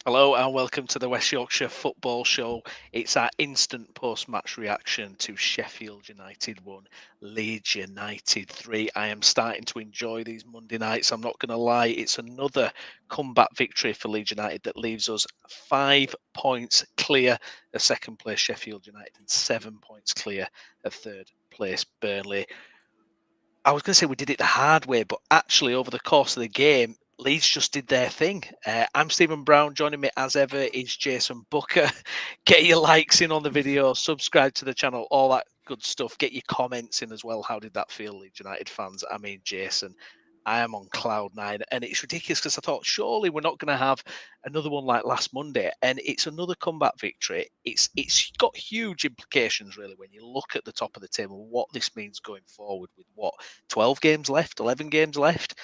Hello and welcome to the West Yorkshire Football Show. It's our instant post-match reaction to Sheffield United 1, Leeds United 3. I am starting to enjoy these Monday nights. I'm not going to lie. It's another comeback victory for Leeds United that leaves us 5 points clear of second place Sheffield United and 7 points clear of third place Burnley. I was going to say we did it the hard way, but actually over the course of the game, Leeds just did their thing. I'm Stephen Brown. Joining me as ever is Jason Booker. Get your likes in on the video, subscribe to the channel, all that good stuff. Get your comments in as well. How did that feel, Leeds United fans? I mean, Jason, I am on cloud nine, and it's ridiculous because I thought surely we're not going to have another one like last Monday, and it's another comeback victory. It's got huge implications really when you look at the top of the table, what this means going forward with what 12 games left, 11 games left.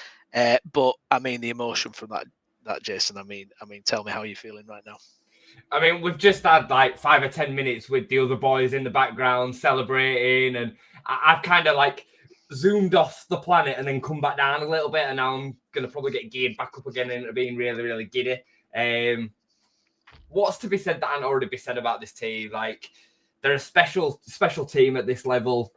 But I mean, the emotion from that Jason. I mean, tell me how you're feeling right now. I mean, we've just had like 5 or 10 minutes with the other boys in the background celebrating, and I've kind of like zoomed off the planet and then come back down a little bit, and now I'm gonna probably get geared back up again into being really, really giddy. What's to be said that ain't already be said about this team? Like, they're a special team at this level.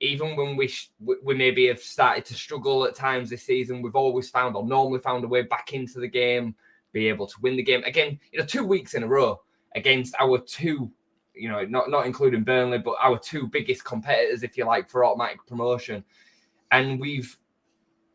Even when we maybe have started to struggle at times this season, we've always found or normally found a way back into the game, be able to win the game again. 2 weeks in a row against our two, not including Burnley, but our two biggest competitors, if you like, for automatic promotion, and we've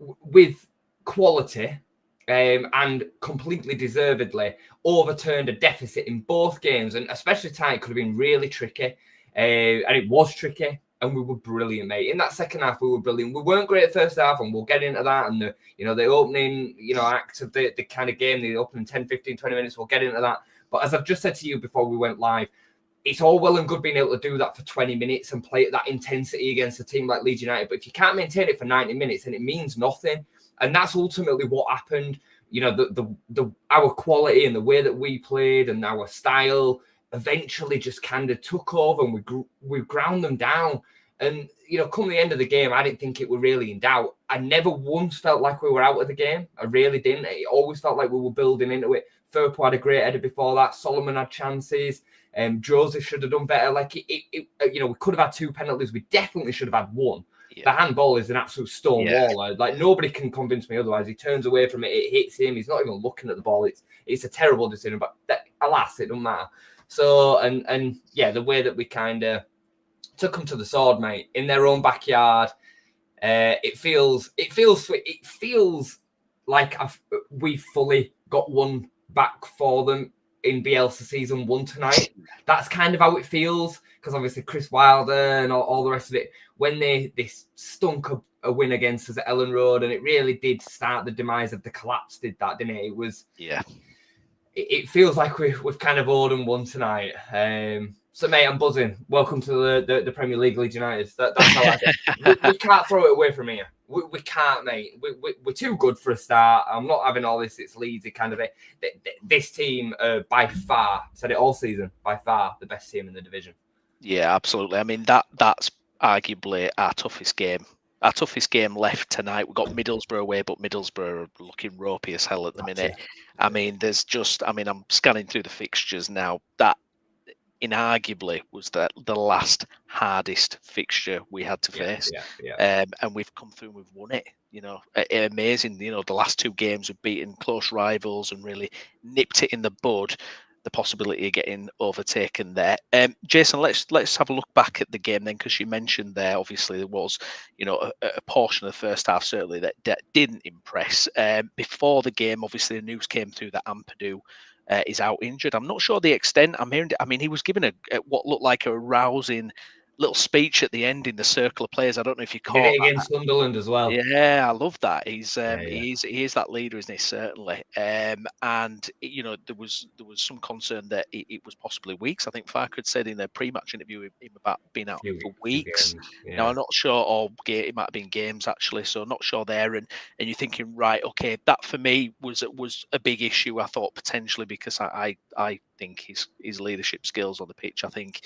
with quality. And completely deservedly overturned a deficit in both games, and especially tonight could have been really tricky, and it was tricky, and we were brilliant, mate. In that second half, we were brilliant. We weren't great at first half, and we'll get into that, and the opening, act of the kind of game, the opening 10, 15, 20 minutes, we'll get into that. But as I've just said to you before we went live, it's all well and good being able to do that for 20 minutes and play at that intensity against a team like Leeds United, but if you can't maintain it for 90 minutes, then it means nothing. And that's ultimately what happened. Our quality and the way that we played and our style eventually just kind of took over, and we ground them down. And come the end of the game, I didn't think it were really in doubt. I never once felt like we were out of the game. I really didn't. It always felt like we were building into it. Firpo had a great header before that. Solomon had chances. Joseph should have done better. Like we could have had 2 penalties. We definitely should have had 1. Yeah. The handball is an absolute stone wall. Like, nobody can convince me otherwise. He turns away from it. It hits him. He's not even looking at the ball. It's a terrible decision, but alas, it doesn't matter. So, and the way that we kind of took them to the sword, mate, in their own backyard, it feels sweet. It feels like we've fully got one back for them in Bielsa season 1 tonight. That's kind of how it feels, because obviously Chris Wilder and all the rest of it, when they stunk a win against us at Ellen Road, and it really did start the demise of the collapse, didn't it? It was, it feels like we've kind of owed them one tonight. So, mate, I'm buzzing. Welcome to the Premier League, Leeds United. That's how I think. We can't throw it away from here. We can't, mate. We're too good for a start. I'm not having all this. It's Leeds. It kind of this team, by far, said it all season, by far the best team in the division. Yeah, absolutely. I mean, that's arguably our toughest game. Our toughest game left tonight. We've got Middlesbrough away, but Middlesbrough are looking ropey as hell at the minute. I mean, I'm scanning through the fixtures now. That inarguably was the last hardest fixture we had to face. And we've come through and we've won it. Amazing. The last 2 games we've beaten close rivals and really nipped it in the bud. The possibility of getting overtaken there. Jason, let's have a look back at the game then, because you mentioned there obviously there was a portion of the first half certainly that didn't impress. Before the game, obviously the news came through that Ampadu is out injured. I'm not sure the extent. He was given what looked like a rousing little speech at the end in the circle of players. I don't know if you caught it against Sunderland as well. Yeah, I love that. He is that leader, isn't he? Certainly. And there was some concern that it was possibly weeks. I think Farke had said in a pre-match interview him about being out for weeks. Now I'm not sure, or it might have been games actually. So I'm not sure there. And you're thinking, right, okay, that for me was a big issue. I thought potentially because I think his leadership skills on the pitch, I think,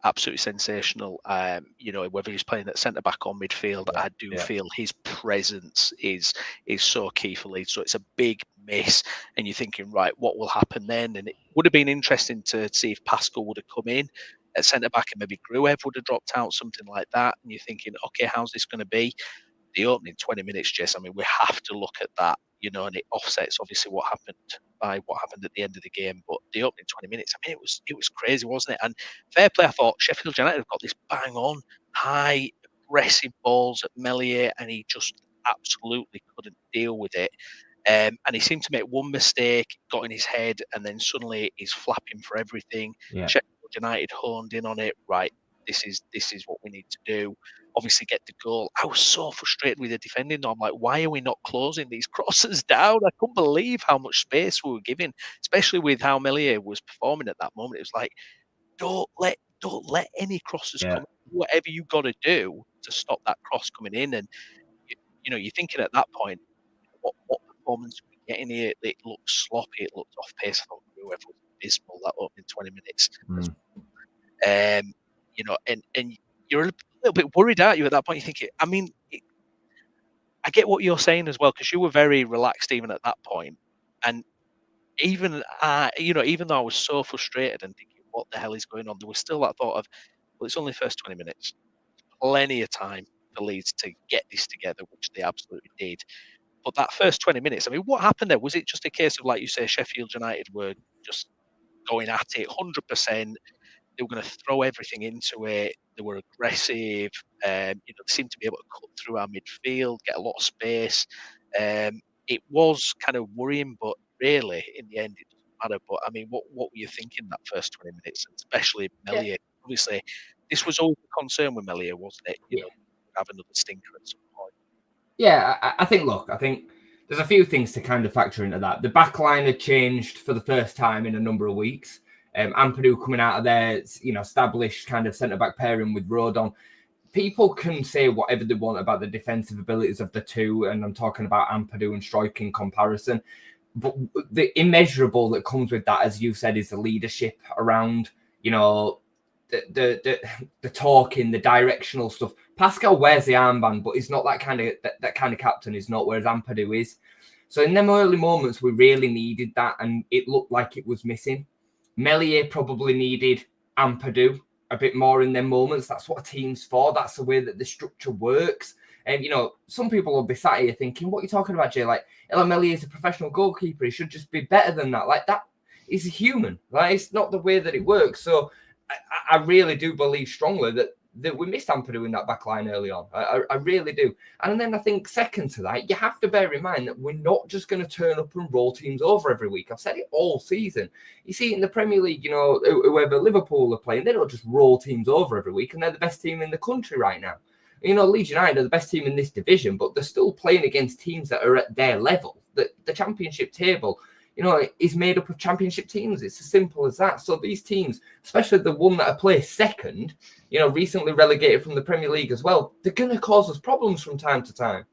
absolutely sensational. Whether he's playing at centre back or midfield, I do feel his presence is so key for Leeds. So it's a big miss, and you're thinking, right, what will happen then? And it would have been interesting to see if Pascal would have come in at centre back and maybe Gruev would have dropped out, something like that. And you're thinking, okay, how's this going to be? The opening 20 minutes, Jess, I mean, we have to look at that, and it offsets obviously what happened at the end of the game. But the opening 20 minutes, I mean, it was crazy, wasn't it? And fair play, I thought Sheffield United have got this bang on, high, aggressive balls at Meslier, and he just absolutely couldn't deal with it. And he seemed to make one mistake, got in his head, and then suddenly he's flapping for everything. Yeah. Sheffield United honed in on it. Right, this is what we need to do. Obviously, get the goal. I was so frustrated with the defending. I'm like, why are we not closing these crosses down? I couldn't believe how much space we were giving, especially with how Meslier was performing at that moment. It was like, don't let any crosses come. Whatever you got to do to stop that cross coming in, and you're thinking at that point, what performance are we getting here? It looked sloppy. It looked off pace. I thought whoever was abysmal that opening 20 minutes. And you're a little bit worried, aren't you, at that point? You're thinking, I mean, I get what you're saying as well, because you were very relaxed even at that point. And even though I was so frustrated and thinking, what the hell is going on? There was still that thought of, well, it's only the first 20 minutes. Plenty of time for Leeds to get this together, which they absolutely did. But that first 20 minutes, I mean, what happened there? Was it just a case of, like you say, Sheffield United were just going at it 100%? They were going to throw everything into it. They were aggressive. They seemed to be able to cut through our midfield, get a lot of space. It was kind of worrying, but really, in the end, it doesn't matter. But I mean, what were you thinking that first 20 minutes, and especially Meslier? Yeah. Obviously, this was always a concern with Meslier, wasn't it? Have another stinker at some point. Yeah, I think there's a few things to kind of factor into that. The back line had changed for the first time in a number of weeks. Ampadu coming out of there, established kind of centre-back pairing with Rodon. People can say whatever they want about the defensive abilities of the two, and I'm talking about Ampadu and Struijk in comparison. But the immeasurable that comes with that, as you said, is the leadership around, the talking, the directional stuff. Pascal wears the armband, but he's not that kind of captain. He's not, whereas Ampadu is. So in them early moments, we really needed that, and it looked like it was missing. Meslier probably needed Ampadu a bit more in them moments. That's what a team's for. That's the way that the structure works. And, some people will be sat here thinking, what are you talking about, Jay? Like, Elan Meslier is a professional goalkeeper. He should just be better than that. Like, that is a human. Like, it's not the way that it works. So I really do believe strongly that we missed Ampadu in that back line early on. I really do. And then I think second to that, you have to bear in mind that we're not just going to turn up and roll teams over every week. I've said it all season. You see it in the Premier League, whoever Liverpool are playing, they don't just roll teams over every week, and they're the best team in the country right now. Leeds United are the best team in this division, but they're still playing against teams that are at their level. The championship table, is made up of championship teams. It's as simple as that. So these teams, especially the one that are placed second, recently relegated from the Premier League as well, they're going to cause us problems from time to time.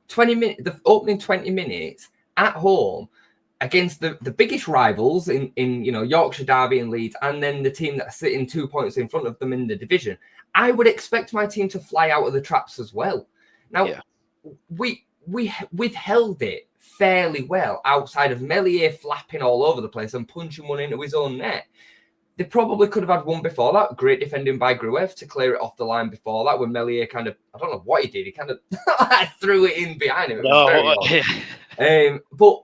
The opening 20 minutes at home against the biggest rivals in Yorkshire, Derby and Leeds, and then the team that's sitting 2 points in front of them in the division, I would expect my team to fly out of the traps as well. Now, we withheld it fairly well outside of Meslier flapping all over the place and punching one into his own net. They probably could have had one before that. Great defending by Gruev to clear it off the line before that, when Meslier kind of, I don't know what he did. He kind of threw it in behind him. It was very odd.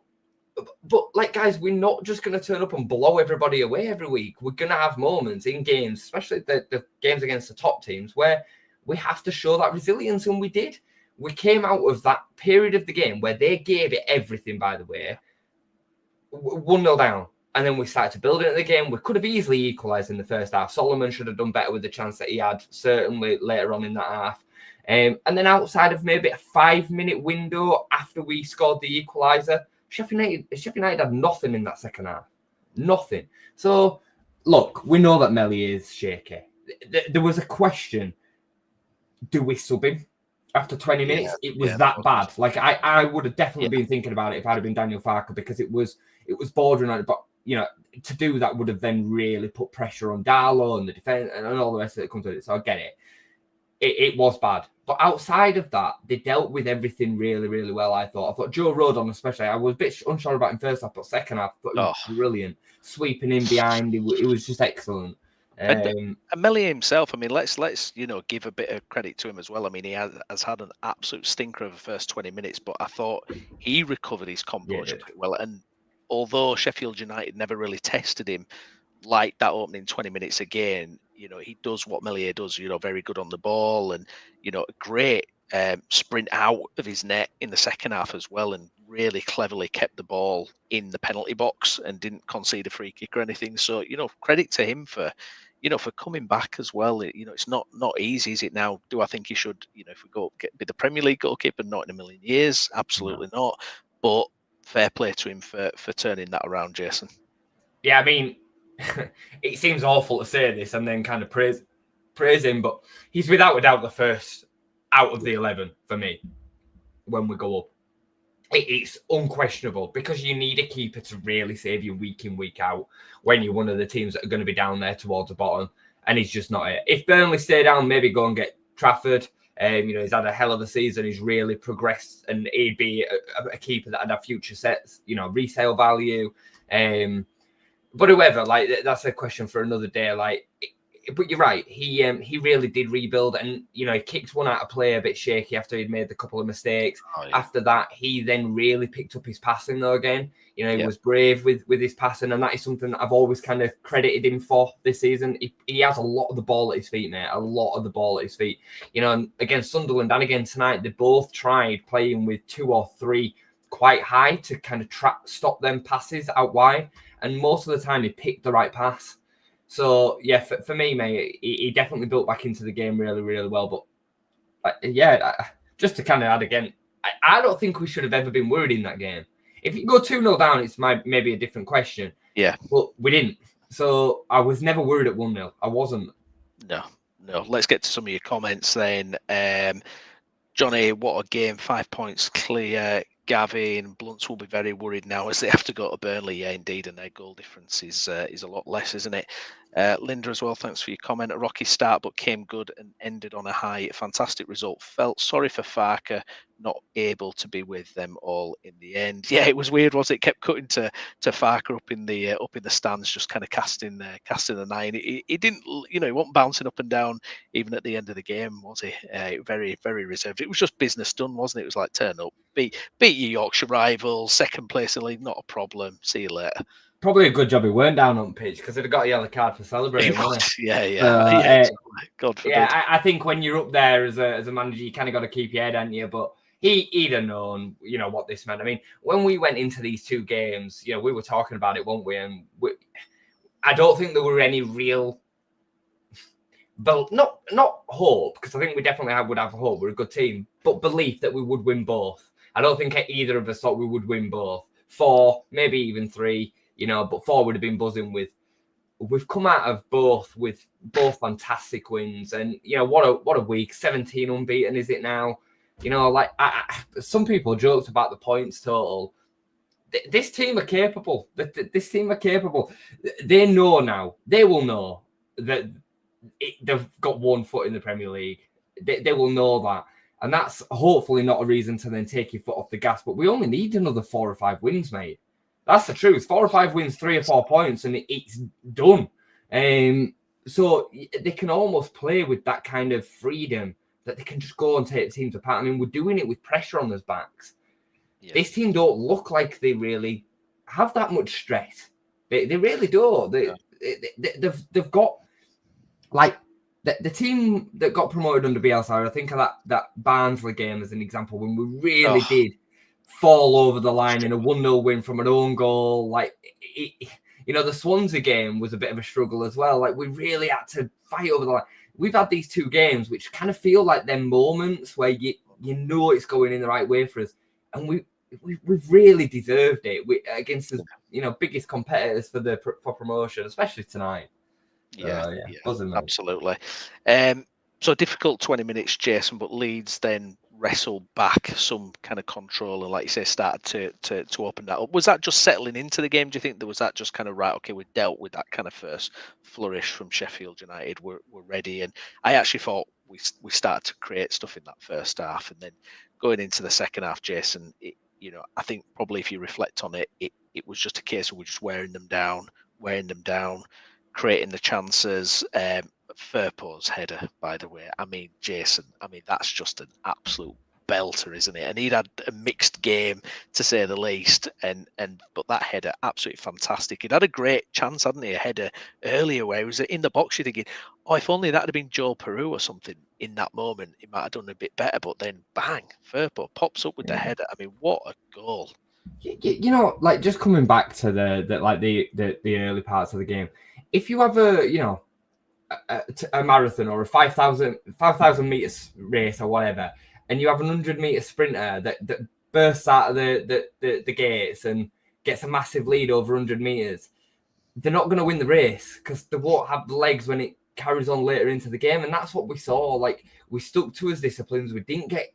But like, guys, we're not just going to turn up and blow everybody away every week. We're going to have moments in games, especially the games against the top teams, where we have to show that resilience, and we did. We came out of that period of the game where they gave it everything, by the way, 1-0 down. And then we started to build into the game. We could have easily equalised in the first half. Solomon should have done better with the chance that he had, certainly later on in that half. And then outside of maybe a 5-minute window after we scored the equaliser, Sheffield United had nothing in that second half. Nothing. So, look, we know that Meslier is shaky. There was a question, do we sub him? After 20 minutes, it was that bad. Like, I would have definitely been thinking about it if I'd have been Daniel Farke, because it was bordering on it. But, to do that would have then really put pressure on Darlow and the defence and all the rest of it comes with it. So I get it. It was bad. But outside of that, they dealt with everything really, really well, I thought. I thought Joe Rodon especially, I was a bit unsure about him first half, but second half, I thought it was brilliant. Sweeping in behind, it was just excellent. And Melly himself, I mean, let's give a bit of credit to him as well. I mean, he has had an absolute stinker of the first 20 minutes, but I thought he recovered his composure pretty well. And although Sheffield United never really tested him like that opening 20 minutes again, he does what Melier does, very good on the ball and, a great sprint out of his net in the second half as well, and really cleverly kept the ball in the penalty box and didn't concede a free kick or anything. So, credit to him for coming back as well. It's not easy, is it now? Do I think he should, if we be the Premier League goalkeeper? Not in a million years. Absolutely not. But fair play to him for turning that around, Jason. Yeah, I mean, it seems awful to say this and then kind of praise him, but he's without a doubt the first out of the 11 for me when we go up. It's unquestionable, because you need a keeper to really save you week in, week out when you're one of the teams that are going to be down there towards the bottom, and he's just not it. If Burnley stay down, maybe go and get Trafford. He's had a hell of a season. He's really progressed, and he'd be a keeper that had a future sets, resale value. But whoever, that's a question for another day. But you're right. He really did rebuild, and he kicked one out of play a bit shaky after he'd made a couple of mistakes. Oh, yeah. After that, he then really picked up his passing though again. He was brave with his passing, and that is something that I've always kind of credited him for this season. He has a lot of the ball at his feet, mate. A lot of the ball at his feet. And against Sunderland and again tonight, they both tried playing with 2 or 3 quite high to kind of stop them passes out wide, and most of the time he picked the right pass. So, yeah, for me, mate, he definitely built back into the game really, really well. But, just to kind of add again, I don't think we should have ever been worried in that game. If you go 2-0 down, it's maybe a different question. Yeah. But we didn't. So, I was never worried at 1-0. I wasn't. No. Let's get to some of your comments then. Johnny, what a game. 5 points clear. Gavin, Blunts will be very worried now as they have to go to Burnley. Yeah, indeed, and their goal difference is a lot less, isn't it? Linda as well, thanks for your comment. A rocky start, but came good and ended on a high. Fantastic result. Felt sorry for Farker, not able to be with them all in the end. Yeah, it was weird, was it? Kept cutting to Farker up in the stands, just kind of casting the nine. He didn't, he wasn't bouncing up and down even at the end of the game, was he? Very, very reserved. It was just business done, wasn't it? It was like turn up, beat your Yorkshire rivals, second place in the league, not a problem. See you later. Probably a good job he weren't down on pitch, because he'd have got a yellow card for celebrating. Yeah. God forbid. Yeah, I think when you're up there as a manager, you kind of got to keep your head, haven't you? But he'd have known, what this meant. I mean, when we went into these 2 games, we were talking about it, weren't we? And I don't think there were any real, but not hope, because I think we definitely would have hope. We're a good team, but belief that we would win both. I don't think either of us thought we would win both. 4, maybe even 3. But 4 would have been buzzing with. We've come out of both with both fantastic wins, and what a week. 17 unbeaten, is it now? Some people joked about the points total. This team are capable. This team are capable. They know now. They will know that they've got 1 foot in the Premier League. They will know that, and that's hopefully not a reason to then take your foot off the gas. But we only need another 4 or 5 wins, mate. That's the truth. 4 or 5 wins, 3 or 4 points, and it's done. So they can almost play with that kind of freedom that they can just go and take teams apart. I mean, we're doing it with pressure on their backs. Yeah. This team don't look like they really have that much stress. They really don't. They've got, like, the team that got promoted under Bielsa. I think of that Barnsley game as an example, when we really did fall over the line in a 1-0 win from an own goal. The Swansea game was a bit of a struggle as well. Like, we really had to fight over the line. We've had these 2 games which kind of feel like they're moments where it's going in the right way for us, and we've really deserved it against the biggest competitors for promotion, especially tonight. Yeah, absolutely. So difficult 20 minutes, Jason, but Leeds then wrestled back some kind of control and, like you say, started to open that up. Was that just settling into the game, do you think? Was that just kind of, right, okay, we dealt with that kind of first flourish from Sheffield United, we're ready? And I actually thought we started to create stuff in that first half, and then going into the second half, Jason, I think probably if you reflect on it, it was just a case of we're just wearing them down, creating the chances. Firpo's header, by the way, I mean, Jason, that's just an absolute belter, isn't it? And he'd had a mixed game, to say the least, but that header, absolutely fantastic. He'd had a great chance, hadn't he, a header earlier where he was in the box. You're thinking, oh, if only that had been Joe Peru or something in that moment, he might have done a bit better. But then, bang, Firpo pops up with the header. I mean, what a goal! Like, just coming back to the early parts of the game, if you have a marathon or a 5,000 meters race or whatever, and you have a 100-meter sprinter that bursts out of the gates and gets a massive lead over 100 meters, they're not going to win the race because they won't have the legs when it carries on later into the game. And that's what we saw. Like, we stuck to his disciplines. We didn't get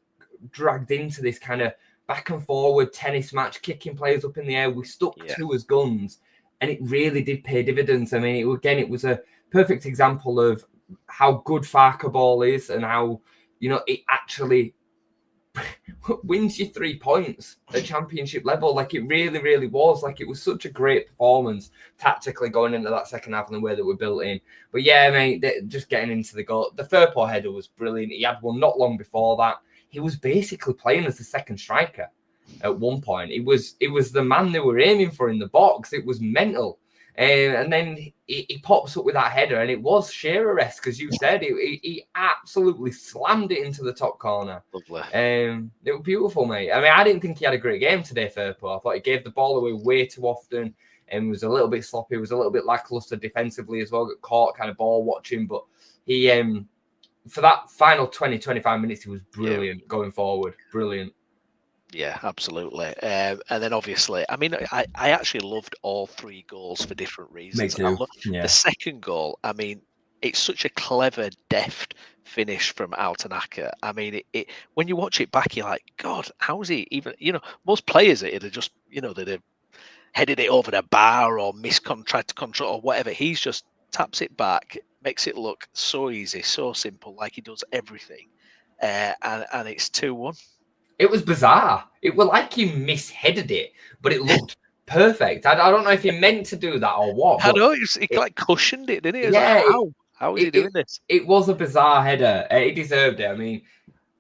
dragged into this kind of back and forward tennis match, kicking players up in the air. We stuck to his guns, and it really did pay dividends. I mean, it was a perfect example of how good Farker ball is and how, it actually wins you 3 points at championship level. Like, it really, really was. Like, it was such a great performance tactically going into that second half and the way that we're built in. But yeah, mate, just getting into the goal. The Firpo header was brilliant. He had one not long before that. He was basically playing as the second striker at one point. It was the man they were aiming for in the box. It was mental. And then he pops up with that header, and it was Shearer-esque, as you said. He absolutely slammed it into the top corner. Lovely. It was beautiful, mate. I mean, I didn't think he had a great game today, Firpo. I thought he gave the ball away way too often and was a little bit sloppy. Was a little bit lackluster defensively as well. Got caught kind of ball watching, but he for that final 20-25 minutes, he was brilliant going forward. Brilliant. Yeah, absolutely. And then obviously, I mean, I actually loved all three goals for different reasons. Me too. The second goal, I mean, it's such a clever, deft finish from Altanaka. I mean, it when you watch it back, you're like, God, how is he even, most players, it'd have just, they'd have headed it over the bar or tried to control or whatever. He's just taps it back, makes it look so easy, so simple, like he does everything. And it's 2-1. It was bizarre. It was like he misheaded it, but it looked perfect. I don't know if he meant to do that or what. I know, he like cushioned it, didn't he? Yeah. Like, how is he doing this? It was a bizarre header. He deserved it. I mean,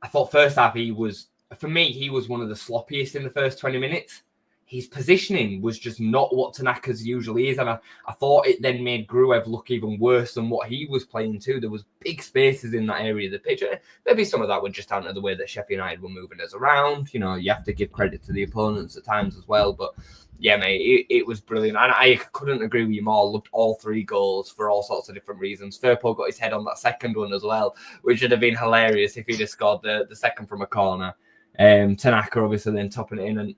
I thought first half he was one of the sloppiest in the first 20 minutes. His positioning was just not what Tanaka's usually is. And I thought it then made Gruev look even worse than what he was playing too. There was big spaces in that area of the pitch. Maybe some of that was just down to the way that Sheffield United were moving us around. You have to give credit to the opponents at times as well. But yeah, mate, it was brilliant. And I couldn't agree with you more. Loved all three goals for all sorts of different reasons. Firpo got his head on that second one as well, which would have been hilarious if he'd have scored the second from a corner. Tanaka obviously then topping it in, and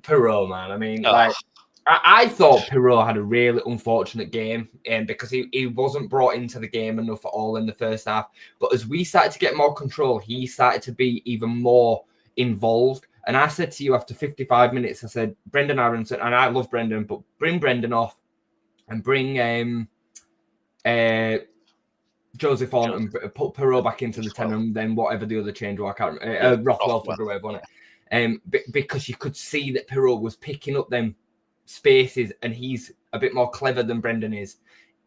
Perot, man. I mean, I thought Perot had a really unfortunate game because he wasn't brought into the game enough at all in the first half. But as we started to get more control, he started to be even more involved. And I said to you after 55 minutes, I said, Brendan Aronson, and I love Brendan, but bring Brendan off and bring Joseph on and put Perot back into the 10 and then whatever the other change was, I can't remember. Rothwell for Gruev, wasn't it? Because you could see that Perot was picking up them spaces, and he's a bit more clever than Brendan is,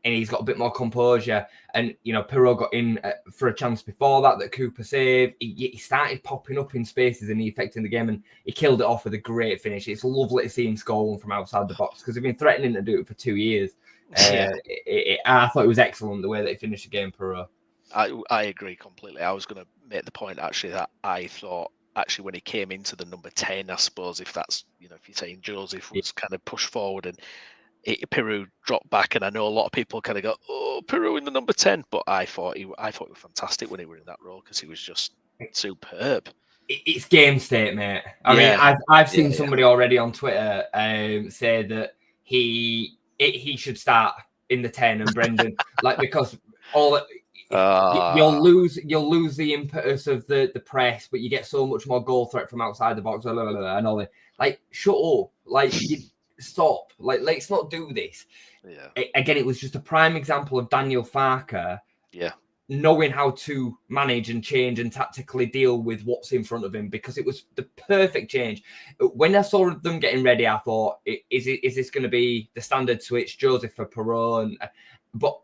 and he's got a bit more composure. And Perot got in for a chance before that Cooper saved. He started popping up in spaces and he affecting the game, and he killed it off with a great finish. It's lovely to see him score one from outside the box because he's been threatening to do it for 2 years. I thought it was excellent the way that he finished the game, Perot. I agree completely. I was going to make the point actually that I thought actually when he came into the number 10, I suppose if that's if you're saying Joseph was kind of pushed forward and Peru dropped back, and I know a lot of people kind of go, oh, Peru in the number 10, but I thought he was fantastic when he was in that role because he was just superb. It's game state, mate. I mean, I've seen somebody already on Twitter say that he should start in the 10 and Brendan because you'll lose the impetus of the press, but you get so much more goal threat from outside the box and all that. Shut up, stop, let's not do this. Again, it was just a prime example of Daniel Farker knowing how to manage and change and tactically deal with what's in front of him, because it was the perfect change. When I saw them getting ready, I thought, is this going to be the standard switch, Joseph for Perot? But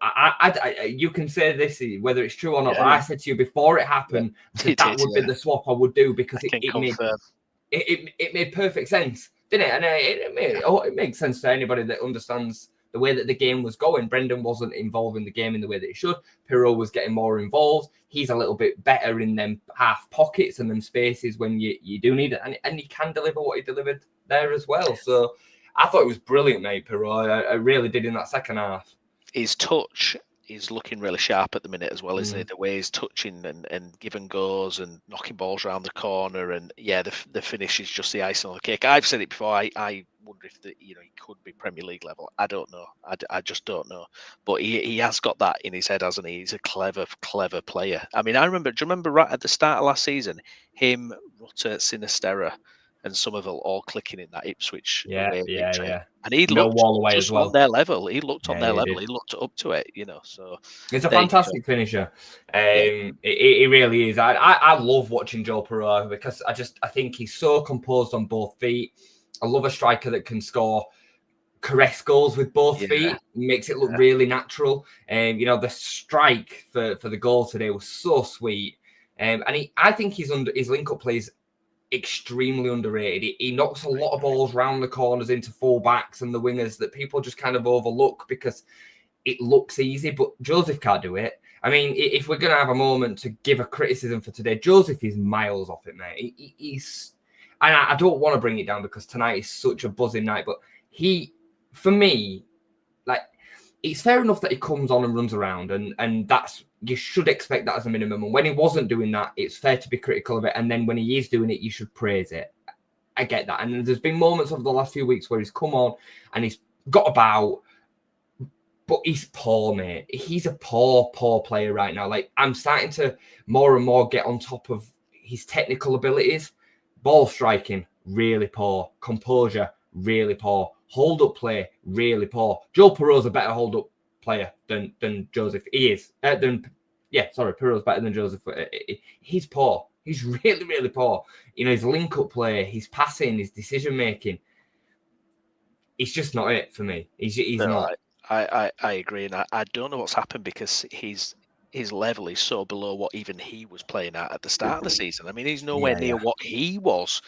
you can say this, whether it's true or not, but I said to you before it happened, that would be the swap I would do, because it made perfect sense, didn't it? And it makes sense to anybody that understands the way that the game was going. Brendan wasn't involving the game in the way that he should. Pirot was getting more involved. He's a little bit better in them half pockets and them spaces when you do need it. And he can deliver what he delivered there as well. So I thought it was brilliant, mate, Pirot. I really did in that second half. His touch is looking really sharp at the minute as well, isn't it? The way he's touching and giving goes and knocking balls around the corner, and the finish is just the icing on the cake. I've said it before. I wonder if he could be Premier League level. I don't know. I just don't know. But he has got that in his head, hasn't he? He's a clever player. I mean, do you remember right at the start of last season, him, Rutter, Sinisterra, and Somerville all clicking in that Ipswich away. And he looked just on their level. He looked on their level. He looked up to it, So it's a fantastic finisher. It really is. I love watching Joe Perot, because I think he's so composed on both feet. I love a striker that can score caress goals with both feet. Makes it look really natural. The strike for the goal today was so sweet. I think his link-up plays extremely underrated. He knocks a lot of balls round the corners into full-backs and the wingers that people just kind of overlook because it looks easy, but Joseph can't do it. I mean, if we're going to have a moment to give a criticism for today, Joseph is miles off it, mate. And I don't want to bring it down because tonight is such a buzzing night, but for me, it's fair enough that he comes on and runs around, and that's, you should expect that as a minimum. And when he wasn't doing that, it's fair to be critical of it. And then when he is doing it, you should praise it. I get that. And there's been moments over the last few weeks where he's come on and he's got about, but he's poor, mate. He's a poor player right now. I'm starting to more and more get on top of his technical abilities. Ball striking, really poor. Composure, really poor. Hold-up play, really poor. Joe Perot's a better hold-up player than Joseph. He is. Perot's better than Joseph. He's poor. He's really, really poor. His link-up play, his passing, his decision-making. It's just not it for me. He's not. I agree. And I don't know what's happened, because his level is so below what even he was playing at the start of the season. I mean, he's nowhere near what he was.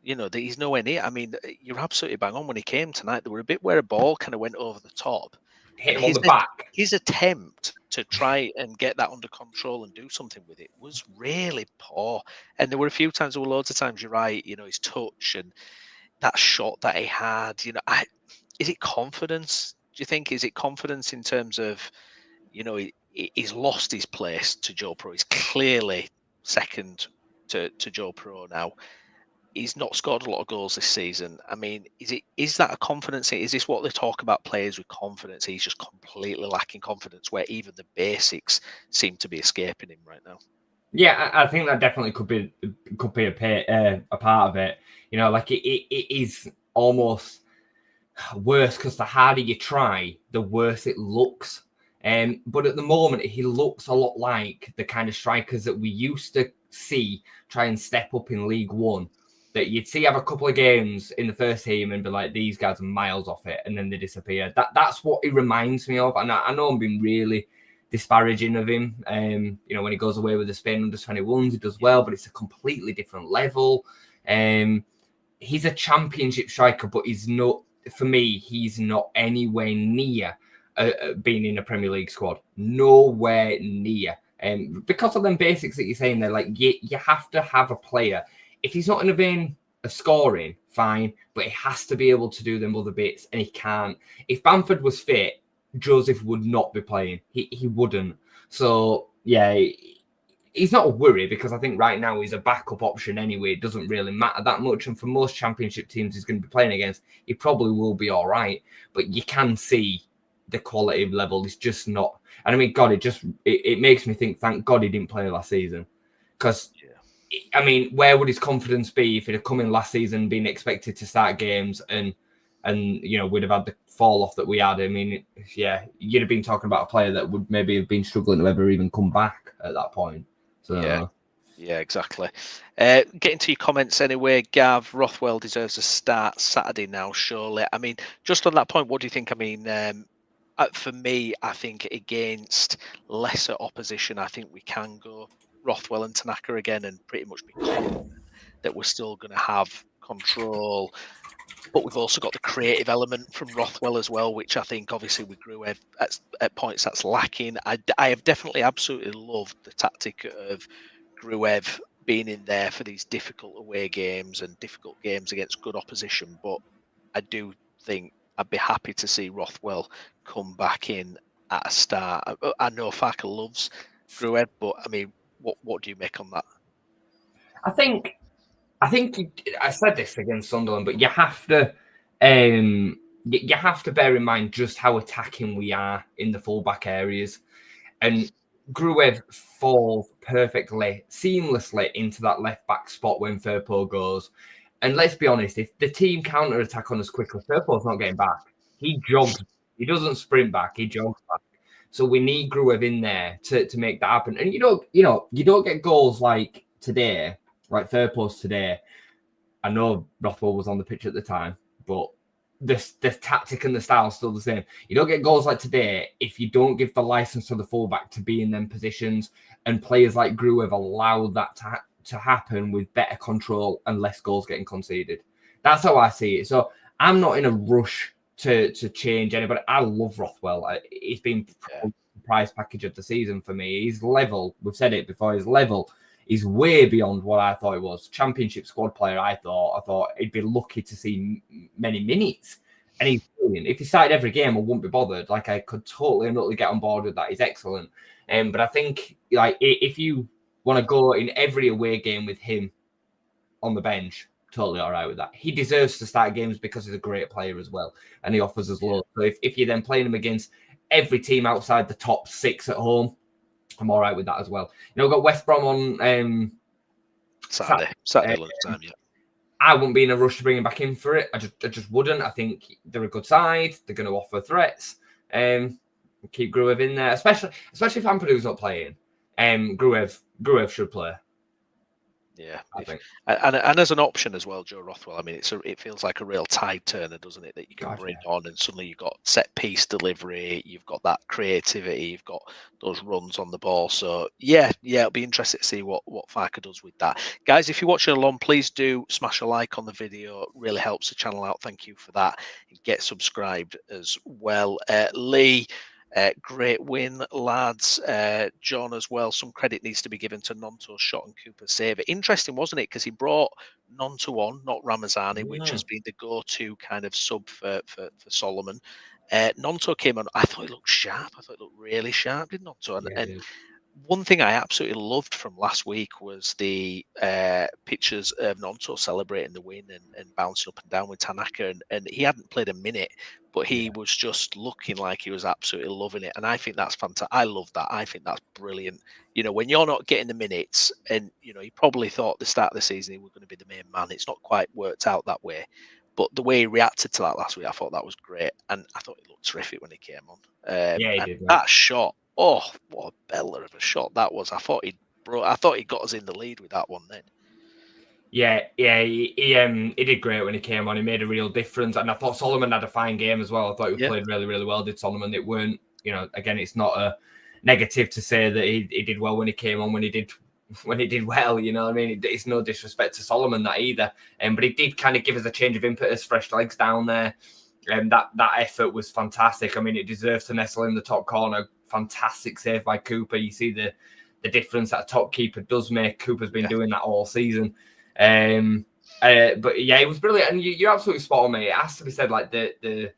He's nowhere near. I mean, you're absolutely bang on. When he came tonight, there were a bit where a ball kind of went over the top. Hit him on the back. His attempt to try and get that under control and do something with it was really poor. And there were loads of times, you're right, his touch and that shot that he had, is it confidence? Do you think, is it confidence in terms of, he's lost his place to Joe Perot. He's clearly second to Joe Perot now. He's not scored a lot of goals this season. I mean, is that a confidence? Is this what they talk about, players with confidence? He's just completely lacking confidence, where even the basics seem to be escaping him right now. Yeah, I think that definitely could be a part of it. It is almost worse, because the harder you try, the worse it looks. But at the moment, he looks a lot like the kind of strikers that we used to see try and step up in League One. That you'd see have a couple of games in the first team and be like, these guys are miles off it, and then they disappear. That's what he reminds me of. And I know I'm being really disparaging of him. When he goes away with the Spain under-21s, he does well, but it's a completely different level. He's a championship striker, but he's not, for me, he's not anywhere near being in a Premier League squad. Nowhere near. Because of them basics that you're saying there, you have to have a player. If he's not in a vein of scoring, fine, but he has to be able to do them other bits, and he can't. If Bamford was fit, Joseph would not be playing. He wouldn't. So, yeah, he's not a worry, because I think right now he's a backup option anyway. It doesn't really matter that much, and for most championship teams he's going to be playing against, he probably will be all right. But you can see the quality level is just not. And I mean, God, it makes me think, thank God he didn't play last season, because I mean, where would his confidence be if he'd have come in last season being expected to start games and and we'd have had the fall off that we had. I mean, yeah, you'd have been talking about a player that would maybe have been struggling to ever even come back at that point. So yeah, exactly. Getting to your comments anyway, Gav, Rothwell deserves a start Saturday now, surely. I mean, just on that point, what do you think? I mean, for me, I think against lesser opposition, I think we can go Rothwell and Tanaka again and pretty much be confident that we're still going to have control. But we've also got the creative element from Rothwell as well, which I think obviously we grew at points that's lacking. I have definitely absolutely loved the tactic of Gruev being in there for these difficult away games and difficult games against good opposition. But I do think I'd be happy to see Rothwell come back in at a start. I know Farker loves Gruev, but I mean, what do you make on that? I think I said this against Sunderland, but you have to bear in mind just how attacking we are in the fullback areas, and Gruev falls perfectly, seamlessly into that left back spot when Firpo goes. And let's be honest, if the team counter attack on us quickly, Firpo's not getting back. He jogs. He doesn't sprint back. He jogs back. So we need Gruev in there to make that happen. And you don't get goals like today, like Firpo's today. I know Rothwell was on the pitch at the time, but the tactic and the style is still the same. You don't get goals like today if you don't give the license to the fullback to be in them positions, and players like Gruev allow that to happen with better control and less goals getting conceded. That's how I see it. So I'm not in a rush to change anybody. I love Rothwell. He's been the prize package of the season for me. He's level. We've said it before. He's level. He's way beyond what I thought he was. Championship squad player, I thought he'd be lucky to see many minutes. And he's brilliant. If he started every game, I wouldn't be bothered. Like, I could totally and utterly get on board with that. He's excellent. But I think, like, if you want to go in every away game with him on the bench, totally all right with that. He deserves to start games because he's a great player as well. And he offers us loads. So if you're then playing him against every team outside the top 6 at home, I'm all right with that as well. We've got West Brom on Saturday lunchtime, yeah. I wouldn't be in a rush to bring him back in for it. I just wouldn't. I think they're a good side. They're going to offer threats. Keep Gruev in there, especially if Ampadu's not playing. Gruev should play. Yeah, I think, and as an option as well, Joe Rothwell. I mean, it feels like a real tide turner, doesn't it? That you can bring on, and suddenly you've got set piece delivery, you've got that creativity, you've got those runs on the ball. So yeah, it'll be interesting to see what Farker does with that, guys. If you're watching along, please do smash a like on the video. It really helps the channel out. Thank you for that. Get subscribed as well, Lee. Great win, lads. John as well. Some credit needs to be given to Nonto's shot and Cooper's save. Interesting, wasn't it? Because he brought Nonto on, not Ramazani, which has been the go-to kind of sub for Solomon. Nonto came on. I thought he looked sharp. I thought he looked really sharp, didn't Nonto? And one thing I absolutely loved from last week was the pictures of Nonto celebrating the win and bouncing up and down with Tanaka. And he hadn't played a minute, but he was just looking like he was absolutely loving it. And I think that's fantastic. I love that. I think that's brilliant. When you're not getting the minutes, and, he probably thought at the start of the season he was going to be the main man. It's not quite worked out that way. But the way he reacted to that last week, I thought that was great. And I thought he looked terrific when he came on. He did. That shot. Oh, what a beller of a shot that was! I thought he got us in the lead with that one then. Yeah, he did great when he came on. He made a real difference, and I thought Solomon had a fine game as well. I thought he played really, really well. Did Solomon? It weren't, again, it's not a negative to say that he did well when he came on. When he did well, I mean, it's no disrespect to Solomon that either. But he did kind of give us a change of impetus, fresh legs down there. That effort was fantastic. I mean, it deserves to nestle in the top corner. Fantastic save by Cooper. You see the difference that a top keeper does make. Cooper's been doing that all season. But yeah, it was brilliant. And you're absolutely spot on, mate. It has to be said, like the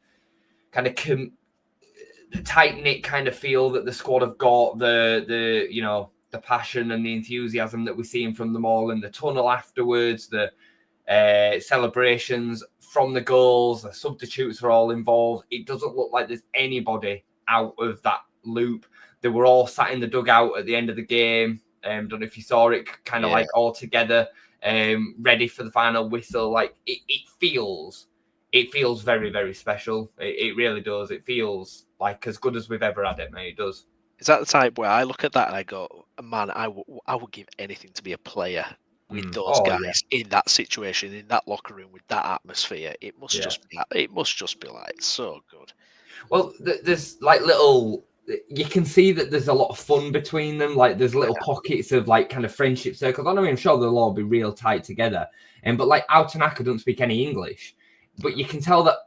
kind of the tight-knit kind of feel that the squad have got, the passion and the enthusiasm that we're seeing from them all in the tunnel afterwards, the celebrations from the goals, the substitutes are all involved. It doesn't look like there's anybody out of that loop. They were all sat in the dugout at the end of the game. Don't know if you saw it, kind of like all together, ready for the final whistle. Like it feels it feels very, very special. It really does. It feels like as good as we've ever had it, mate. It does. Is that the type where I look at that and I go, man, I would give anything to be a player with those Oh, guys yeah. in that situation, in that locker room, with that atmosphere. It must Yeah. just be like so good. Well, there's like little. You can see that there's a lot of fun between them. Like there's little pockets of like kind of friendship circles. I mean, I'm sure they'll all be real tight together. But like Autanaka doesn't speak any English, but you can tell that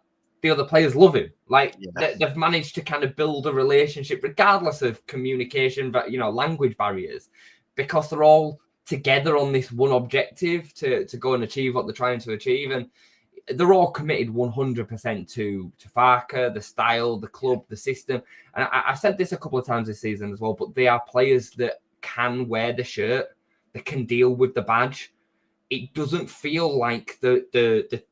the other players love him. Like they've managed to kind of build a relationship, regardless of communication, but language barriers, because they're all together on this one objective to go and achieve what they're trying to achieve. And they're all committed 100% to Farker, the style, the club, the system. And I've said this a couple of times this season as well, but they are players that can wear the shirt, that can deal with the badge. It doesn't feel like the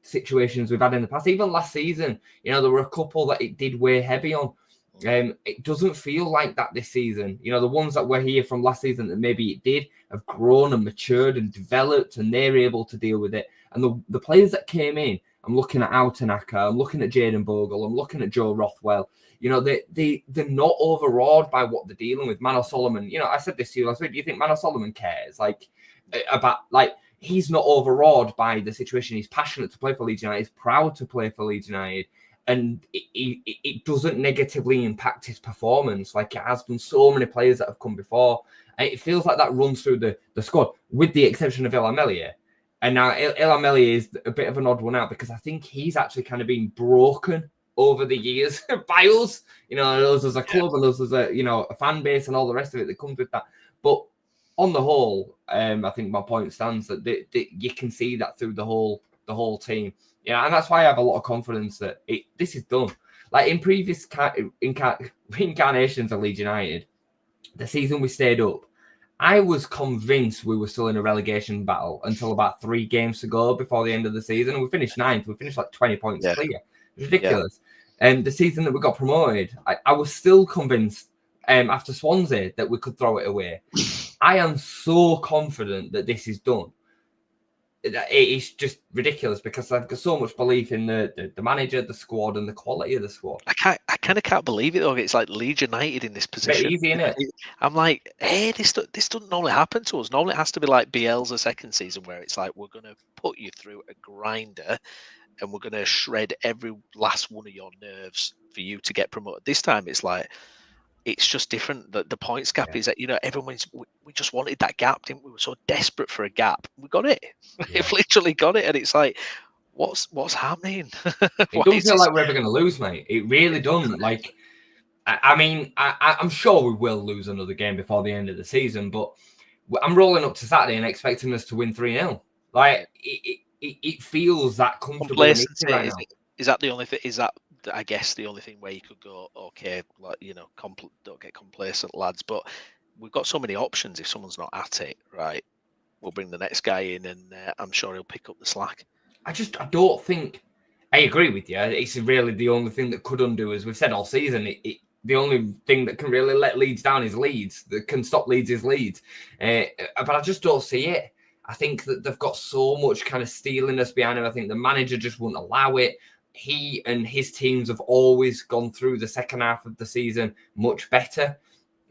situations we've had in the past. Even last season, there were a couple that it did weigh heavy on. It doesn't feel like that this season. The ones that were here from last season that maybe it did have grown and matured and developed, and they're able to deal with it. And the players that came in, I'm looking at Autanaka, I'm looking at Jaden Bogle, I'm looking at Joe Rothwell. They're not overawed by what they're dealing with. Mano Solomon, I said this to you last week. Do you think Mano Solomon cares he's not overawed by the situation? He's passionate to play for Leeds United. He's proud to play for Leeds United. And it doesn't negatively impact his performance like it has done so many players that have come before. And it feels like that runs through the squad, with the exception of Elamelier. And now Elamelier is a bit of an odd one out, because I think he's actually kind of been broken over the years by us. Us as a club and us as a fan base and all the rest of it that comes with that. But on the whole, I think my point stands that you can see that through the whole team. And that's why I have a lot of confidence that this is done. Like in previous reincarnations of Leeds United, the season we stayed up, I was convinced we were still in a relegation battle until about 3 games to go before the end of the season. And we finished 9th. We finished like 20 points clear. Ridiculous. And the season that we got promoted, I was still convinced after Swansea that we could throw it away. I am so confident that this is done. It's just ridiculous, because I've got so much belief in the manager, the squad, and the quality of the squad. I kind of can't believe it though. It's like Leeds United in this position. It's a bit easy, isn't it? I'm like, hey, this doesn't normally happen to us. Normally it has to be like Bielsa's second season, where it's like, we're going to put you through a grinder and we're going to shred every last one of your nerves for you to get promoted. This time it's like, it's just different. The points gap is that, we just wanted that gap, didn't we? We were so desperate for a gap. We got it. We've literally got it. And it's like, what's happening? It doesn't feel like we're ever going to lose, mate. It really doesn't. Like, I mean, I'm sure we will lose another game before the end of the season, but I'm rolling up to Saturday and expecting us to win 3-0. Like, it feels that comfortable. Right, is that the only thing? Is that, I guess, the only thing where you could go, okay, like, don't get complacent, lads. But we've got so many options. If someone's not at it, right, we'll bring the next guy in, and I'm sure he'll pick up the slack. I don't think. I agree with you. It's really the only thing that could undo, as we've said all season. The only thing that can really let Leeds down is Leeds. That can stop Leeds is Leeds. But I just don't see it. I think that they've got so much kind of steeliness behind him. I think the manager just wouldn't allow it. He and his teams have always gone through the second half of the season much better.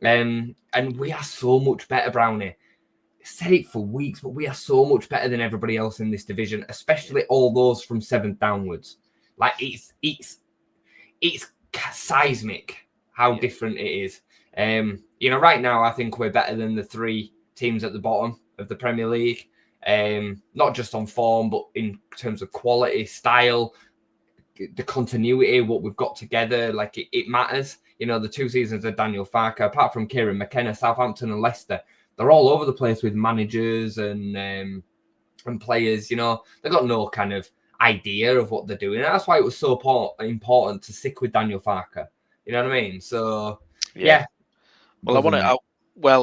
And we are so much better, Browney. I said it for weeks, but we are so much better than everybody else in this division, especially all those from 7th downwards. Like, it's seismic how different it is. Right now, I think we're better than the 3 teams at the bottom of the Premier League. Not just on form, but in terms of quality, style, the continuity, what we've got together. Like, it matters. The 2 seasons of Daniel Farker, apart from Kieran McKenna, Southampton and Leicester, they're all over the place with managers and players. They've got no kind of idea of what they're doing. And that's why it was so important to stick with Daniel Farker. You know what I mean? So, yeah. Well,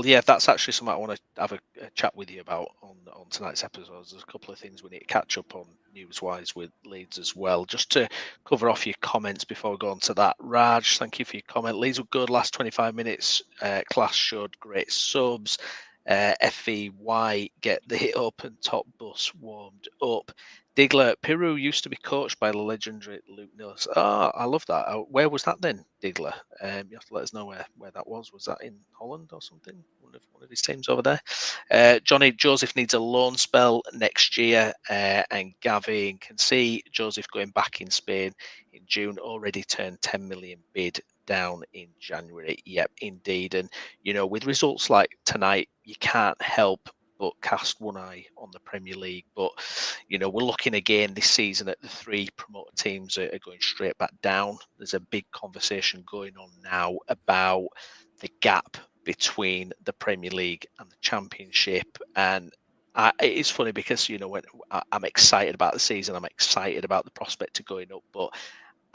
that's actually something I want to have a chat with you about on tonight's episode. There's a couple of things we need to catch up on news-wise with Leeds as well. Just to cover off your comments before we go on to that. Raj, thank you for your comment. Leeds were good last 25 minutes. Class showed great subs. FV White get the open top bus warmed up. Digler, Peru used to be coached by the legendary Luke Nicholas. Oh, I love that. Where was that then, Digler? You have to let us know where that was. Was that in Holland or something? One of his teams over there. Johnny Joseph needs a loan spell next year, and Gavin can see Joseph going back in Spain in June. Already turned 10 million bid down in January. Yep, indeed. And with results like tonight, you can't help but cast one eye on the Premier League. But we're looking again this season at the 3 promoted teams are going straight back down. There's a big conversation going on now about the gap between the Premier League and the Championship. And it's funny because when I'm excited about the season, I'm excited about the prospect of going up, but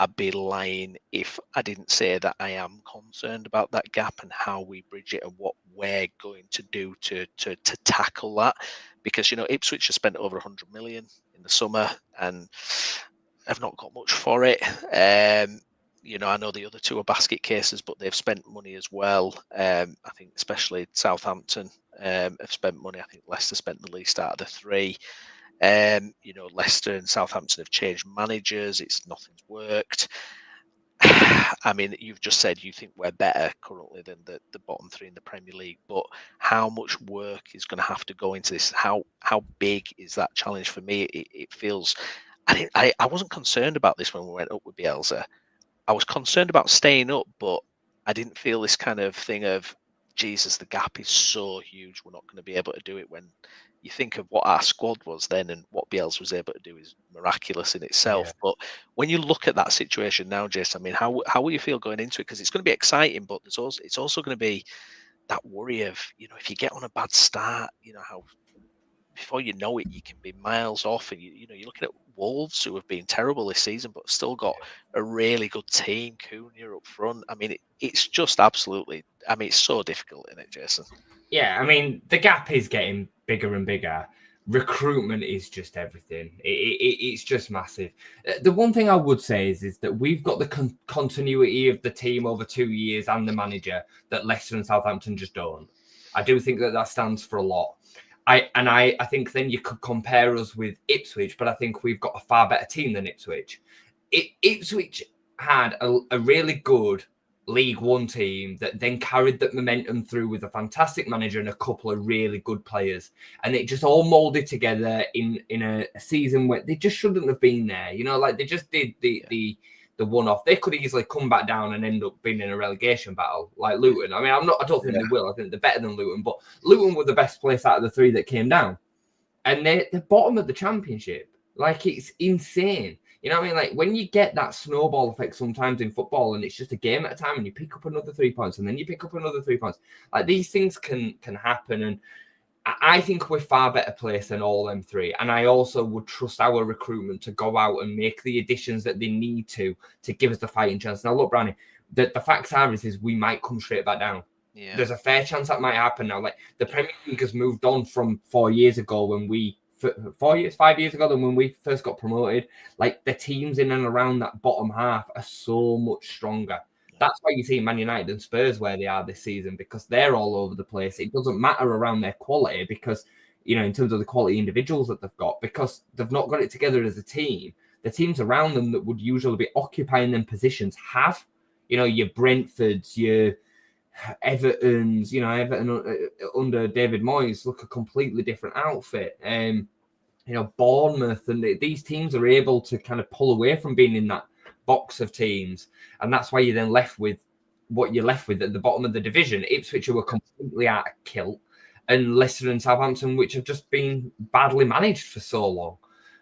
I'd be lying if I didn't say that I am concerned about that gap and how we bridge it and what we're going to do to tackle that. Because Ipswich has spent over 100 million in the summer and have not got much for it. I know the other 2 are basket cases, but they've spent money as well. I think especially Southampton have spent money. I think Leicester spent the least out of the 3. Leicester and Southampton have changed managers. Nothing's worked. I mean, you've just said you think we're better currently than the bottom 3 in the Premier League, but how much work is going to have to go into this? How big is that challenge for me? It feels. I wasn't concerned about this when we went up with Bielsa. I was concerned about staying up, but I didn't feel this kind of thing of, Jesus, the gap is so huge. We're not going to be able to do it. When you think of what our squad was then and what Bielsa was able to do is miraculous in itself. Yeah. But when you look at that situation now, Jason, I mean, how will you feel going into it? Because it's going to be exciting, but it's also going to be that worry of, if you get on a bad start, how before you know it, you can be miles off. And you're looking at Wolves, who have been terrible this season, but still got a really good team. Cunha up front. I mean, it's just absolutely. I mean, it's so difficult, isn't it, Jason? Yeah, I mean, the gap is getting bigger and bigger. Recruitment is just everything. It's just massive. The one thing I would say is that we've got the continuity of the team over 2 years and the manager that Leicester and Southampton just don't. I do think that stands for a lot. I think then you could compare us with Ipswich, but I think we've got a far better team than Ipswich. Ipswich had a really good League One team that then carried that momentum through with a fantastic manager and a couple of really good players. And it just all molded together in a season where they just shouldn't have been there. Like they just did the one-off. They could easily come back down and end up being in a relegation battle like Luton. I mean, I don't think they will. I think they're better than Luton, but Luton were the best place out of the 3 that came down. And they're the bottom of the Championship. Like, it's insane. You know what I mean? Like, when you get that snowball effect sometimes in football and it's just a game at a time and you pick up another 3 points and then you pick up another 3 points, like, these things can happen. And I think we're far better placed than all them 3. And I also would trust our recruitment to go out and make the additions that they need to give us the fighting chance. Now, look, Browney, the facts are is we might come straight back down. Yeah. There's a fair chance that might happen now. Like, the Premier League has moved on from 4 years ago when 5 years ago than when we first got promoted. Like, the teams in and around that bottom half are so much stronger. That's why you see Man United and Spurs where they are this season, because they're all over the place. It doesn't matter around their quality because, in terms of the quality individuals that they've got, because they've not got it together as a team. The teams around them that would usually be occupying them positions have, your Brentfords, your Evertons, Everton under David Moyes look a completely different outfit. Bournemouth, and these teams are able to kind of pull away from being in that box of teams, and that's why you're then left with what you're left with at the bottom of the division. Ipswich, who are completely out of kilt, and Leicester and Southampton, which have just been badly managed for so long.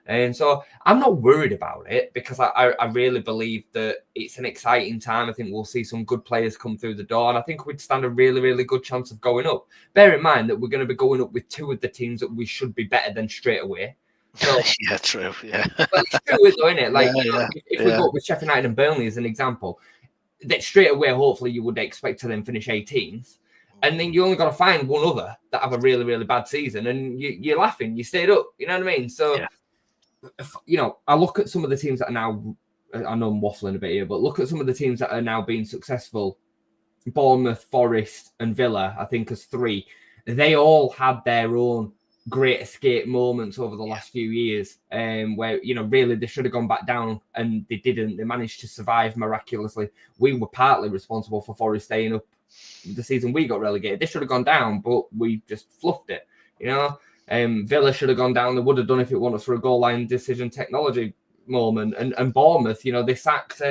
And so I'm not worried about it because I really believe that it's an exciting time. I think we'll see some good players come through the door, and I think we'd stand a really, really good chance of going up. Bear in mind that we're going to be going up with 2 of the teams that we should be better than straight away. So, yeah, true. Yeah, but it's true, isn't it? Like, if we go up with Sheff United and Burnley as an example, that straight away, hopefully, you would expect to then finish 18th, and then you only got to find one other that have a really, really bad season, and you're laughing, you stayed up. You know what I mean? So, I look at some of the teams that are now. I know I'm waffling a bit here, but look at some of the teams that are now being successful. Bournemouth, Forest, and Villa, I think, as 3. they all had their own great escape moments over the last few years, where really they should have gone back down and they didn't. They managed to survive miraculously. We were partly responsible for Forest staying up the season we got relegated. They should have gone down, but we just fluffed it. Villa should have gone down. They would have done if it wasn't for a goal line decision technology moment. And Bournemouth, they sacked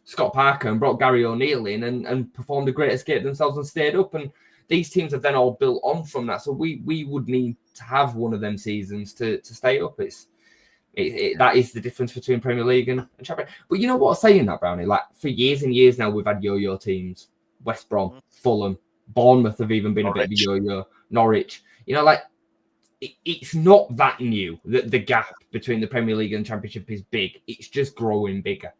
Scott Parker and brought Gary O'Neill in and performed a great escape themselves and stayed up. And these teams have then all built on from that. So we would need to have one of them seasons to stay up. That is the difference between Premier League and Champions. But you know what, saying that, Browney, like for years and years now, we've had yo-yo teams. West Brom, Fulham, Bournemouth have even been Norwich. A bit of a yo-yo. Norwich. It's not that new. The gap between the Premier League and Championship is big. It's just growing bigger.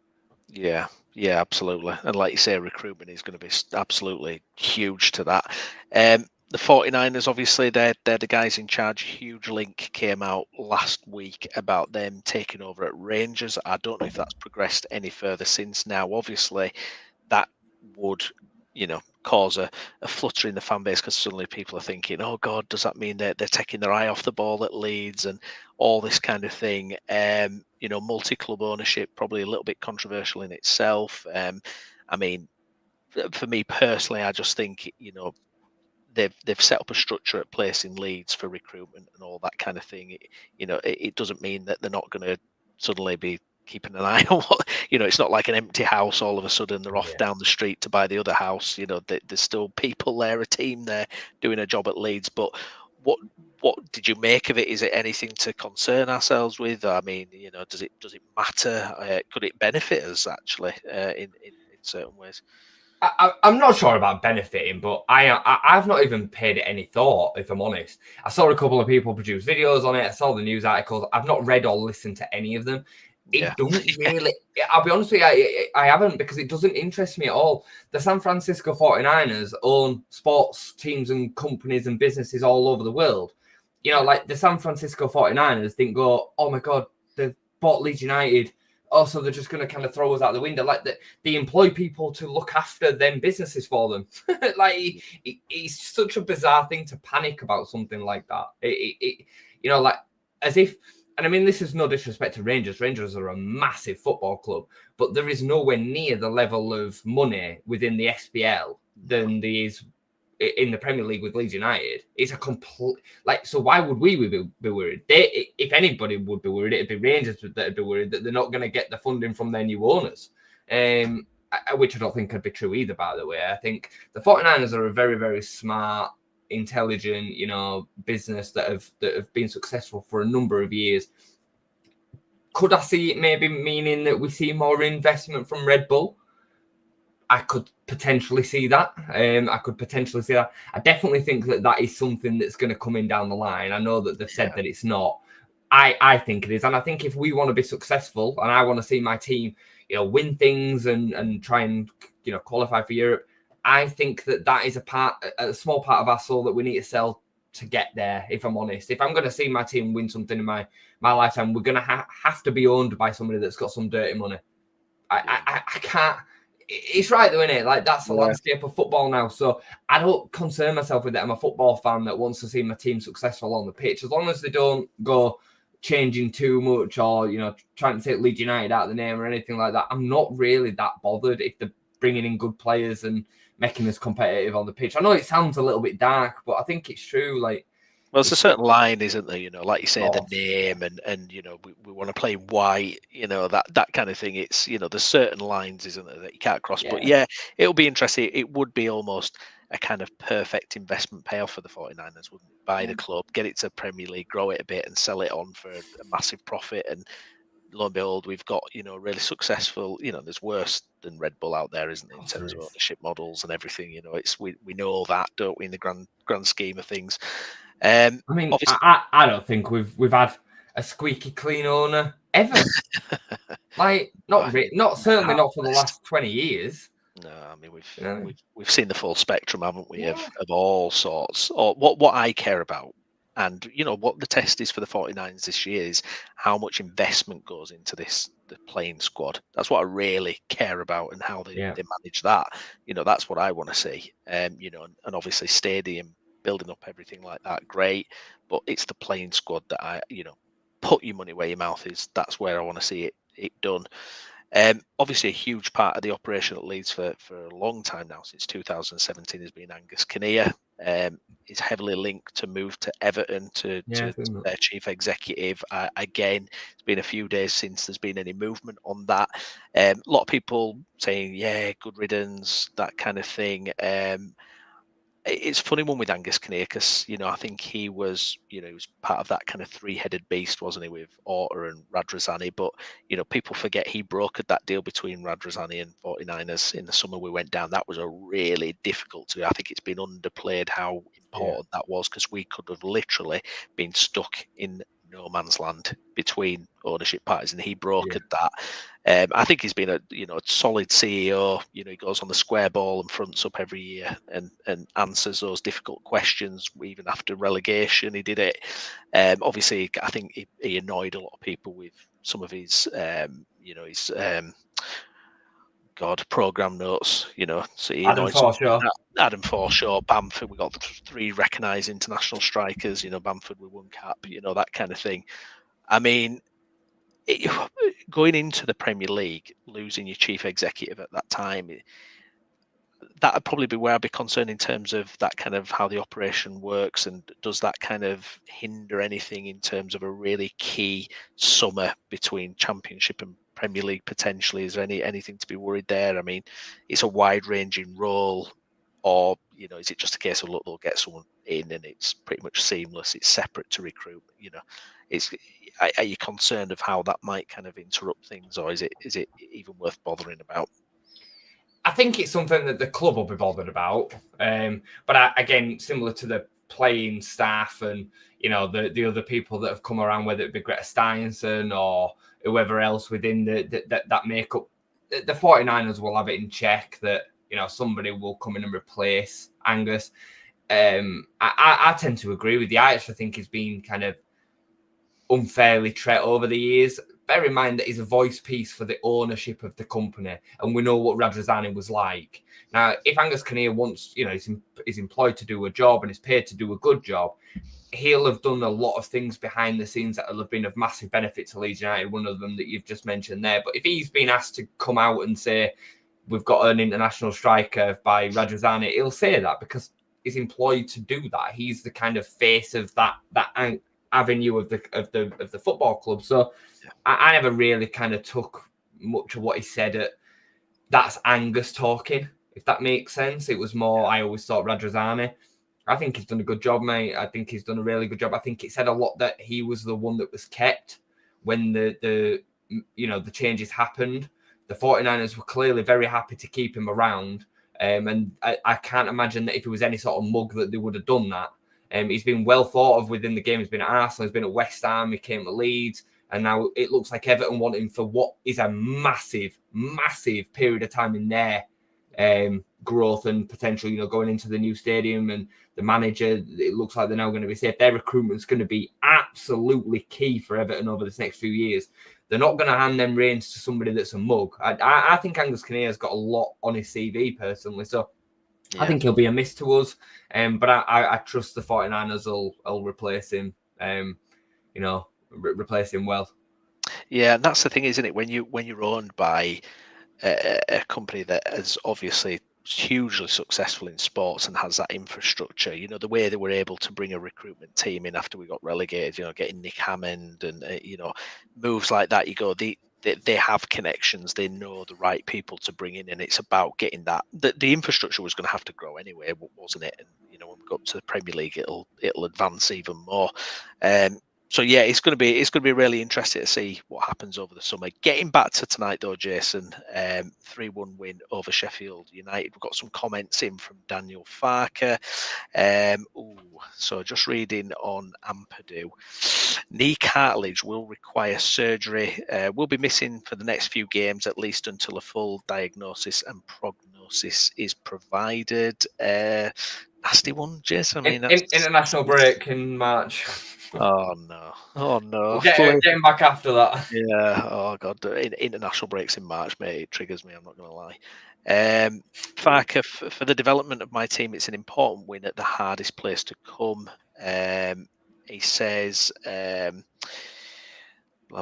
Yeah, absolutely. And like you say, recruitment is going to be absolutely huge to that. The 49ers, obviously, they're the guys in charge. Huge link came out last week about them taking over at Rangers. I don't know if that's progressed any further since now. Obviously, that would, cause a flutter in the fan base because suddenly people are thinking, oh God, does that mean they're taking their eye off the ball at Leeds and all this kind of thing? Multi-club ownership, probably a little bit controversial in itself. I mean, for me personally, I just think, they've set up a structure at place in Leeds for recruitment and all that kind of thing. It doesn't mean that they're not going to suddenly be keeping an eye on what, it's not like an empty house all of a sudden they're off down the street to buy the other house. There's still people there, a team there doing a job at Leeds. But what did you make of it? Is it anything to concern ourselves with? I mean, does it matter? Could it benefit us actually in certain ways? I'm not sure about benefiting, but I've not even paid it any thought, if I'm honest. I saw a couple of people produce videos on it. I saw the news articles. I've not read or listened to any of them. It doesn't really, I'll be honest with you, I haven't, because it doesn't interest me at all. The San Francisco 49ers own sports teams and companies and businesses all over the world. Like the San Francisco 49ers didn't go, oh my God, they've bought Leeds United. Oh, so they're just going to kind of throw us out the window. Like they employ people to look after them businesses for them. It's such a bizarre thing to panic about something like that. As if, and I mean, this is no disrespect to Rangers. Rangers are a massive football club, but there is nowhere near the level of money within the SPL than there is in the Premier League with Leeds United. It's a complete, so why would we be worried? If anybody would be worried, it'd be Rangers that would be worried that they're not going to get the funding from their new owners, which I don't think could be true either, by the way. I think the 49ers are a very, very smart, intelligent, business that have been successful for a number of years. Could I see it maybe meaning that we see more investment from Red Bull? I could potentially see that. I definitely think that is something that's going to come in down the line. I know that they've said that it's not. I think it is. And I think if we want to be successful and I want to see my team, win things and try and, qualify for Europe, I think that is a small part of our soul that we need to sell to get there, if I'm honest. If I'm going to see my team win something in my lifetime, we're going to have to be owned by somebody that's got some dirty money. I can't. It's right though, isn't it? That's the landscape of football now. So I don't concern myself with it. I'm a football fan that wants to see my team successful on the pitch. As long as they don't go changing too much or, trying to take Leeds United out of the name or anything like that, I'm not really that bothered if they're bringing in good players and making us competitive on the pitch. I know it sounds a little bit dark, but I think it's true. Well, there's a certain line, isn't there? Like you say, the name and we want to play white, that kind of thing. It's, there's certain lines, isn't there, that you can't cross. Yeah. But it'll be interesting. It would be almost a kind of perfect investment payoff for the 49ers, wouldn't it? Buy the club, get it to Premier League, grow it a bit and sell it on for a massive profit. And lo and behold, we've got, really successful, there's worse than Red Bull out there, isn't it, in terms of ownership models and everything. It's we know that, don't we, in the grand scheme of things. I mean, I don't think we've had a squeaky clean owner ever. Not certainly not for the last 20 years. No, I mean we've seen the full spectrum, haven't we, of all sorts. Or what I care about, and what the test is for the 49ers this year is how much investment goes into the playing squad. That's what I really care about, and how they manage that. That's what I want to see. And obviously stadium building up everything like that, great. But it's the playing squad that put your money where your mouth is. That's where I want to see it done. Obviously, a huge part of the operation at Leeds for a long time now, since 2017, has been Angus Kinnear. Is heavily linked to move to Everton to their chief executive. Again, it's been a few days since there's been any movement on that. A lot of people saying, yeah, good riddance, that kind of thing. It's a funny one with Angus Kinnear because, I think he was part of that kind of three-headed beast, wasn't he, with Orta and Radrazani? But, people forget he brokered that deal between Radrazani and 49ers in the summer we went down. That was a really difficult to do. I think it's been underplayed how important that was, because we could have literally been stuck in no man's land between ownership parties, and he brokered that. I think he's been a solid CEO. He goes on the square ball and fronts up every year and answers those difficult questions. Even after relegation, he did it. Obviously, I think he annoyed a lot of people with some of his program notes. So he Adam annoyed Forshaw. Adam Forshaw, Bamford. We got the 3 recognised international strikers. Bamford with 1 cap. That kind of thing. I mean, going into the Premier League, losing your chief executive at that time, that would probably be where I'd be concerned in terms of that kind of how the operation works, and does that kind of hinder anything in terms of a really key summer between Championship and Premier League potentially? Is there anything to be worried there? I mean, it's a wide-ranging role, or is it just a case of, look, they'll get someone in and it's pretty much seamless, it's separate to recruit? Are you concerned of how that might kind of interrupt things, or is it even worth bothering about? I think it's something that the club will be bothered about. But again, similar to the playing staff and the other people that have come around, whether it be Greta Steinson or whoever else within that makeup, the 49ers will have it in check that somebody will come in and replace Angus. I tend to agree with you. I actually think he's been kind of unfairly treated over the years. Bear in mind that he's a voice piece for the ownership of the company, and we know what Radrazani was like. Now, if Angus Kinnear wants, is employed to do a job and is paid to do a good job, he'll have done a lot of things behind the scenes that will have been of massive benefit to Leeds United, one of them that you've just mentioned there. But if he's been asked to come out and say, we've got an international striker by Radrazani, he'll say that because he's employed to do that. He's the kind of face of that avenue of the football club. So I never really kind of took much of what he said that's Angus talking, if that makes sense. It was more, I always thought Radrazani. I think he's done a good job, mate. I think he's done a really good job. I think it said a lot that he was the one that was kept when the changes happened. The 49ers were clearly very happy to keep him around. And I can't imagine that if he was any sort of mug that they would have done that. He's been well thought of within the game. He's been at Arsenal, he's been at West Ham, he came to Leeds, and now it looks like Everton want him for what is a massive, massive period of time in their growth and potential, going into the new stadium and the manager. It looks like they're now going to be safe. Their recruitment's going to be absolutely key for Everton over this next few years. They're not going to hand them reins to somebody that's a mug. I think Angus Kinnear's got a lot on his CV personally, so I think he'll be a miss to us. But I trust the 49ers will replace him. Replace him well. Yeah, and that's the thing, isn't it? When you're owned by a company that is obviously hugely successful in sports and has that infrastructure, the way they were able to bring a recruitment team in after we got relegated, getting Nick Hammond and moves like that, they have connections, they know the right people to bring in, and it's about getting that. The infrastructure was going to have to grow anyway, wasn't it? And when we go up to the Premier League, it'll advance even more. So yeah, it's going to be really interesting to see what happens over the summer. Getting back to tonight though, Jason, 3-1 win over Sheffield United. We've got some comments in from Daniel Farker. So just reading on Ampadu. Knee cartilage will require surgery. Will be missing for the next few games, at least until a full diagnosis and prognosis is provided. Nasty one, Jason. I mean, international break in March. Oh no! We'll getting back after that. Yeah. Oh god, international breaks in March, mate. It triggers me. I'm not going to lie. Farker, for the development of my team, it's an important win at the hardest place to come. He says, blah,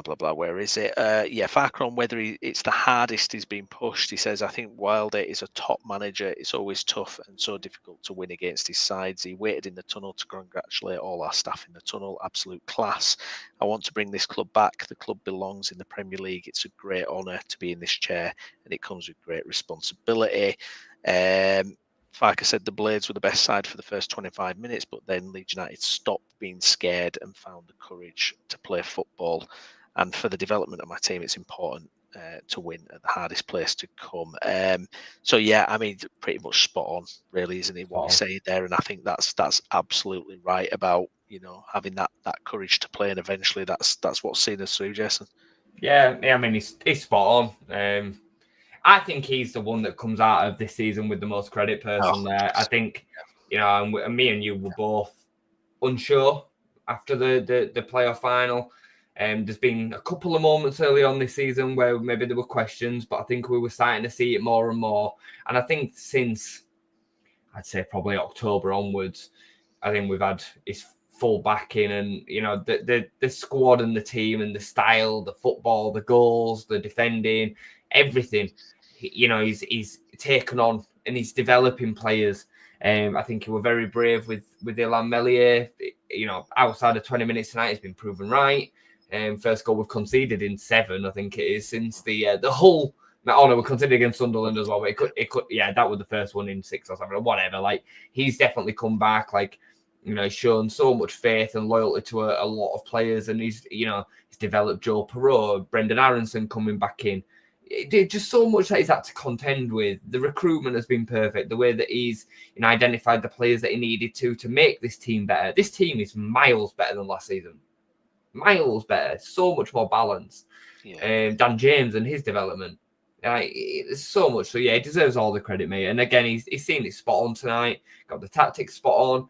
blah, blah, where is it? Farker on whether it's the hardest he's been pushed. He says, I think Wilder is a top manager. It's always tough and so difficult to win against his sides. He waited in the tunnel to congratulate all our staff in the tunnel. Absolute class. I want to bring this club back. The club belongs in the Premier League. It's a great honour to be in this chair, and it comes with great responsibility. Farker said the Blades were the best side for the first 25 minutes, but then Leeds United stopped being scared and found the courage to play football. And for the development of my team, it's important to win at the hardest place to come. Pretty much spot on, really, isn't it? What he's saying there, and I think that's absolutely right about having that courage to play, and eventually that's what's seen us through, Jason. Yeah, I mean he's spot on. I think he's the one that comes out of this season with the most credit person there. I think and me and you were both unsure after the playoff final. There's been a couple of moments early on this season where maybe there were questions, but I think we were starting to see it more and more. And I think since, I'd say probably October onwards, I think we've had his full backing, and the squad and the team and the style, the football, the goals, the defending, everything. He's taken on and he's developing players. I think he was very brave with Ilan Meslier. Outside of 20 minutes tonight, he's been proven right. First goal we've conceded in 7, I think it is, since the whole. Oh no, we conceded against Sunderland as well. But it could, that was the first one in 6 or 7 or whatever. Like, he's definitely come back. Like, he's shown so much faith and loyalty to a lot of players, and he's developed Joe Perreault, Brendan Aronson coming back in. Just so much that he's had to contend with. The recruitment has been perfect. The way that he's identified the players that he needed to make this team better. This team is miles better than last season. Miles better, so much more balanced. Dan James and his development, it's so much. So he deserves all the credit, mate. And again, he's seen it spot on tonight. Got the tactics spot on.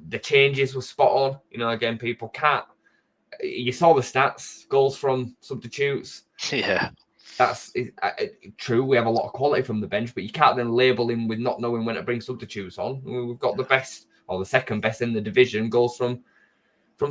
The changes were spot on. Again, people can't. You saw the stats, goals from substitutes. Yeah, that's true. We have a lot of quality from the bench, but you can't then label him with not knowing when to bring substitutes on. We've got the best, or the second best in the division, goals from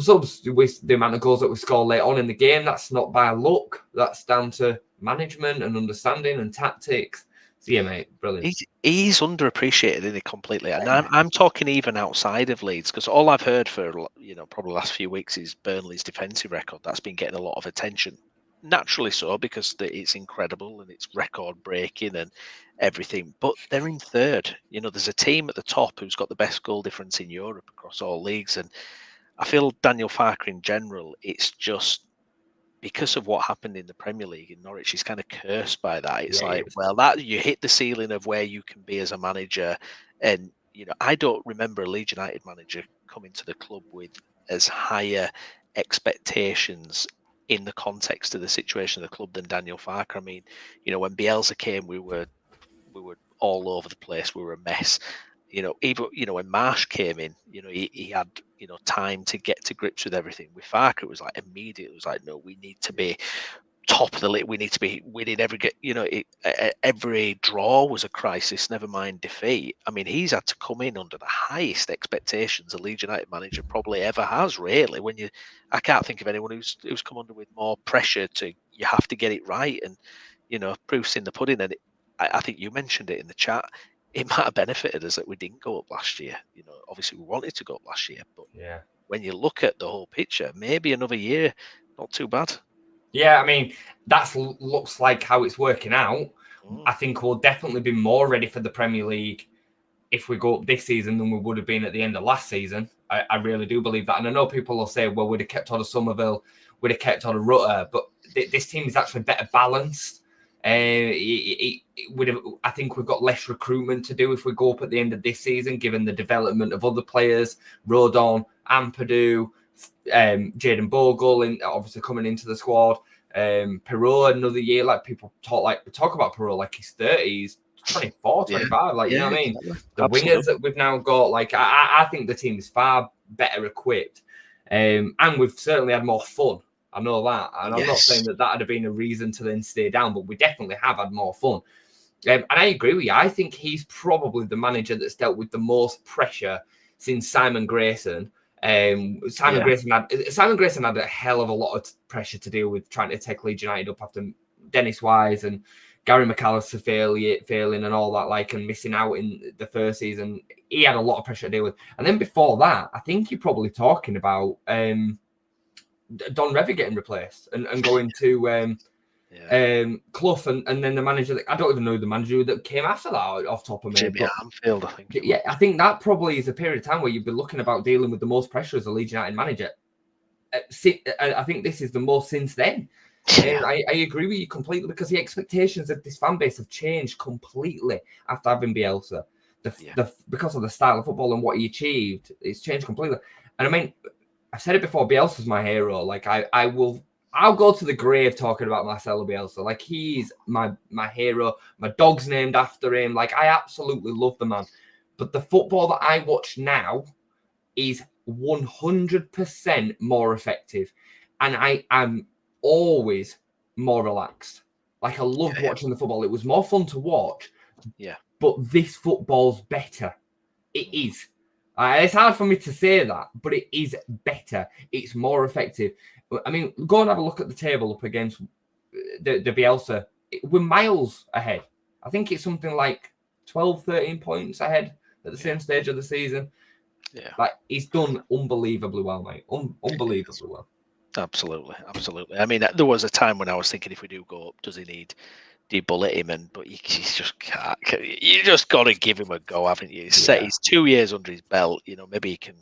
subs. With the amount of goals that we score late on in the game, that's not by luck. That's down to management and understanding and tactics. So yeah, mate, brilliant. He's underappreciated, isn't he, completely? And I'm talking even outside of Leeds, because all I've heard for probably the last few weeks is Burnley's defensive record. That's been getting a lot of attention. Naturally so, because it's incredible and it's record breaking and everything. But they're in third. There's a team at the top who's got the best goal difference in Europe across all leagues, and I feel Daniel Farker in general, it's just because of what happened in the Premier League in Norwich, he's kind of cursed by that. It's that you hit the ceiling of where you can be as a manager. And, I don't remember a Leeds United manager coming to the club with as higher expectations in the context of the situation of the club than Daniel Farker. I mean, when Bielsa came, we were all over the place. We were a mess. Even when Marsh came in, he had time to get to grips with everything. With Farker, it was like immediate. It was like, no, we need to be top of the league. We need to be winning every draw was a crisis. Never mind defeat. I mean, he's had to come in under the highest expectations a Leeds United manager probably ever has. Really, I can't think of anyone who's come under with more pressure to you have to get it right, and proof's in the pudding. And I think you mentioned it in the chat. It might have benefited us that we didn't go up last year. Obviously we wanted to go up last year, but when you look at the whole picture, maybe another year, not too bad. Yeah, I mean, that looks like how it's working out. I think we'll definitely be more ready for the Premier League if we go up this season than we would have been at the end of last season. I really do believe that. And I know people will say, well, we'd have kept on a Somerville, we'd have kept on a Rutter, but this team is actually better balanced. I think we've got less recruitment to do if we go up at the end of this season, given the development of other players, Rodon, Ampadu, Jayden Bogle, and obviously coming into the squad. Perreault another year. Like, people talk about Perreault like he's 30, he's 24, 25. You know what I mean? Exactly. The Absolutely. Wingers that we've now got, I think the team is far better equipped, and we've certainly had more fun. I know that. And I'm not saying that would have been a reason to then stay down, but we definitely have had more fun. And I agree with you. I think he's probably the manager that's dealt with the most pressure since Simon Grayson. Simon Grayson had a hell of a lot of pressure to deal with trying to take Leeds United up after Dennis Wise and Gary McAllister failing and all that, and missing out in the first season. He had a lot of pressure to deal with. And then before that, I think you're probably talking about Don Revie getting replaced and going to Clough and then the manager. I don't even know the manager that came after that off top of me. Jimmy Armfield, I think. Yeah, I think that probably is a period of time where you'd be looking about dealing with the most pressure as a Leeds United manager. I think this is the most since then. Yeah. I agree with you completely, because the expectations of this fan base have changed completely after having Bielsa. Because of the style of football and what he achieved, it's changed completely. And I mean, I've said it before, Bielsa's my hero. I'll go to the grave talking about Marcelo Bielsa. He's my hero. My dog's named after him. I absolutely love the man. But the football that I watch now is 100% more effective. And I am always more relaxed. I loved watching the football. It was more fun to watch. Yeah. But this football's better. It is. It's hard for me to say that, but it is better. It's more effective. I mean, go and have a look at the table up against the Bielsa. We're miles ahead. I think it's something like 12, 13 points ahead at the same stage of the season. Yeah. He's done unbelievably well, mate. Unbelievably well. Absolutely. I mean, there was a time when I was thinking, if we do go up, does he need bullet him? But you just can't. You just got to give him a go, haven't you? He's 2 years under his belt. Maybe he can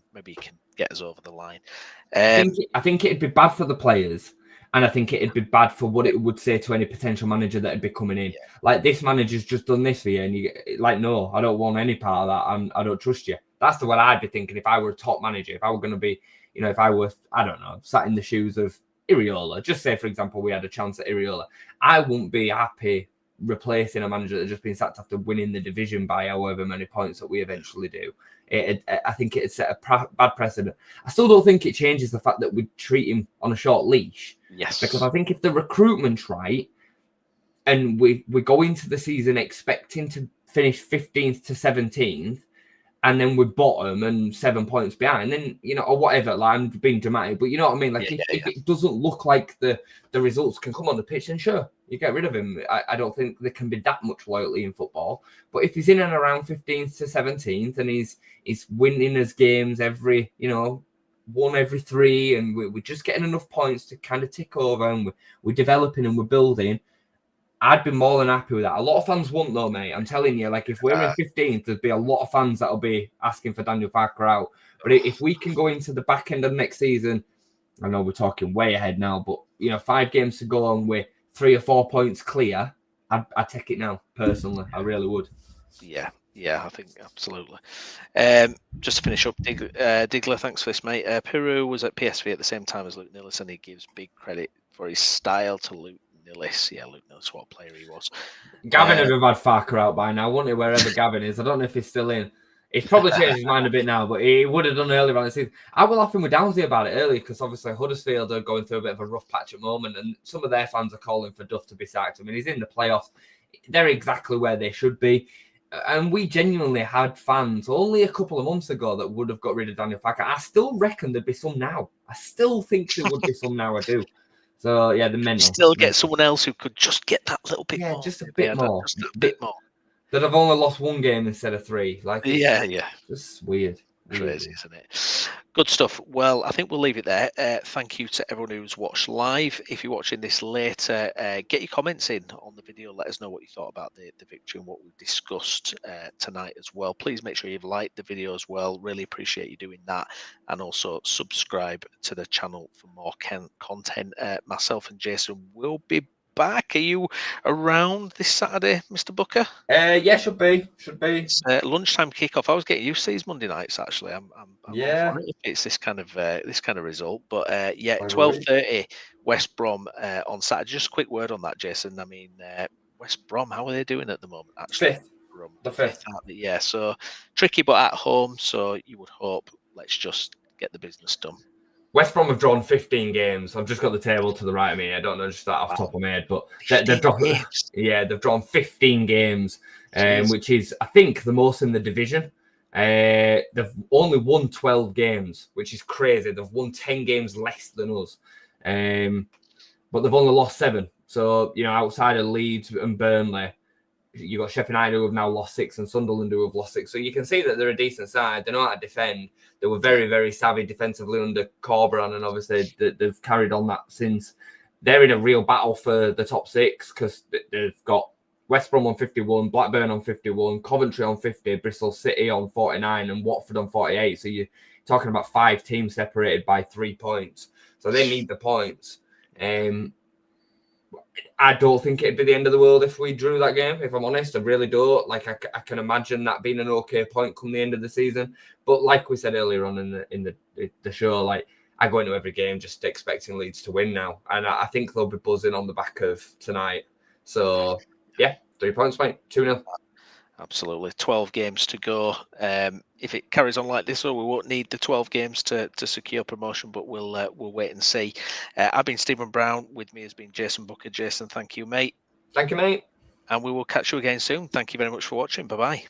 get us over the line. I think it'd be bad for the players, and I think it'd be bad for what it would say to any potential manager that'd be coming in. Yeah. This manager's just done this for you, and you no, I don't want any part of that. I don't trust you. That's the way I'd be thinking if I were a top manager. If I were going to be, if I were, I don't know, sat in the shoes of Iriola. Just say, for example, we had a chance at Iriola. I wouldn't be happy replacing a manager that's just been sacked after winning the division by however many points that we eventually do. I think it'd set a bad precedent. I still don't think it changes the fact that we treat him on a short leash. Yes. Because I think if the recruitment's right and we go into the season expecting to finish 15th to 17th, and then we're bottom and 7 points behind, then, or whatever, I'm being dramatic, but you know what I mean? If it doesn't look like the results can come on the pitch, then sure, you get rid of him. I don't think there can be that much loyalty in football. But if he's in and around 15th to 17th and he's winning his games every, one every three, and we're just getting enough points to kind of tick over, and we're developing and we're building, I'd be more than happy with that. A lot of fans won't, though, mate. I'm telling you, if we're in 15th, there'd be a lot of fans that'll be asking for Daniel Farke out. But if we can go into the back end of next season, I know we're talking way ahead now, but 5 games to go and we're 3 or 4 points clear, I'd take it now, personally. I really would. Yeah, I think absolutely. Just to finish up, Diggler, thanks for this, mate. Peru was at PSV at the same time as Luke Nillis, and he gives big credit for his style to Luke Nillis. Yeah, Luke Nillis, what a player he was. Gavin would have had Farke out by now, wouldn't he, wherever Gavin is? I don't know if he's still in. He's probably changed his mind a bit now, but he would have done earlier on the season. I was laughing with Downsy about it earlier, because obviously Huddersfield are going through a bit of a rough patch at the moment, and some of their fans are calling for Duff to be sacked. I mean, he's in the playoffs. They're exactly where they should be. And we genuinely had fans only a couple of months ago that would have got rid of Daniel Farke. I still reckon there'd be some now. I still think there would be some now, I do. So, yeah, the men still get someone else who could just get that little bit more. Yeah, just a bit more. Just a bit more. That have only lost 1 game instead of 3. Just weird. Crazy, isn't it? Good stuff. Well, I think we'll leave it there. Thank you to everyone who's watched live. If you're watching this later, get your comments in on the video. Let us know what you thought about the victory and what we discussed tonight as well. Please make sure you've liked the video as well. Really appreciate you doing that. And also subscribe to the channel for more content. Myself and Jason will be back. Are you around this Saturday, Mr. Booker? Yeah, should be. It's, lunchtime kickoff. I was getting used to these Monday nights. Actually, I'm yeah. If it's this kind of result, but 12:30 West Brom on Saturday. Just a quick word on that, Jason. I mean, West Brom, how are they doing at the moment? Actually, the fifth. Yeah, so tricky, but at home. So you would hope. Let's just get the business done. West Brom have drawn 15 games. I've just got the table to the right of me. I don't know just that off the top of my head, but they've drawn, they've drawn 15 games, which is, I think, the most in the division. They've only won 12 games, which is crazy. They've won 10 games less than us, but they've only lost 7. So, outside of Leeds and Burnley, you've got Sheff United who have now lost 6 and Sunderland who have lost 6. So you can see that they're a decent side. They know how to defend. They were very, very savvy defensively under Corberan, and obviously they've carried on that since. They're in a real battle for the top 6 because they've got West Brom on 51, Blackburn on 51, Coventry on 50, Bristol City on 49, and Watford on 48. So you're talking about 5 teams separated by 3 points. So they need the points. I don't think it'd be the end of the world if we drew that game, if I'm honest. I really don't. Like, I can imagine that being an okay point come the end of the season. But like we said earlier on in the show, like, I go into every game just expecting Leeds to win now. And I think they'll be buzzing on the back of tonight. So, yeah, 3 points, mate. 2-0. Absolutely. 12 games to go. If it carries on like this, we won't need the 12 games to secure promotion, but we'll wait and see. I've been Stephen Brown. With me has been Jason Booker. Jason, thank you, mate. Thank you, mate. And we will catch you again soon. Thank you very much for watching. Bye-bye.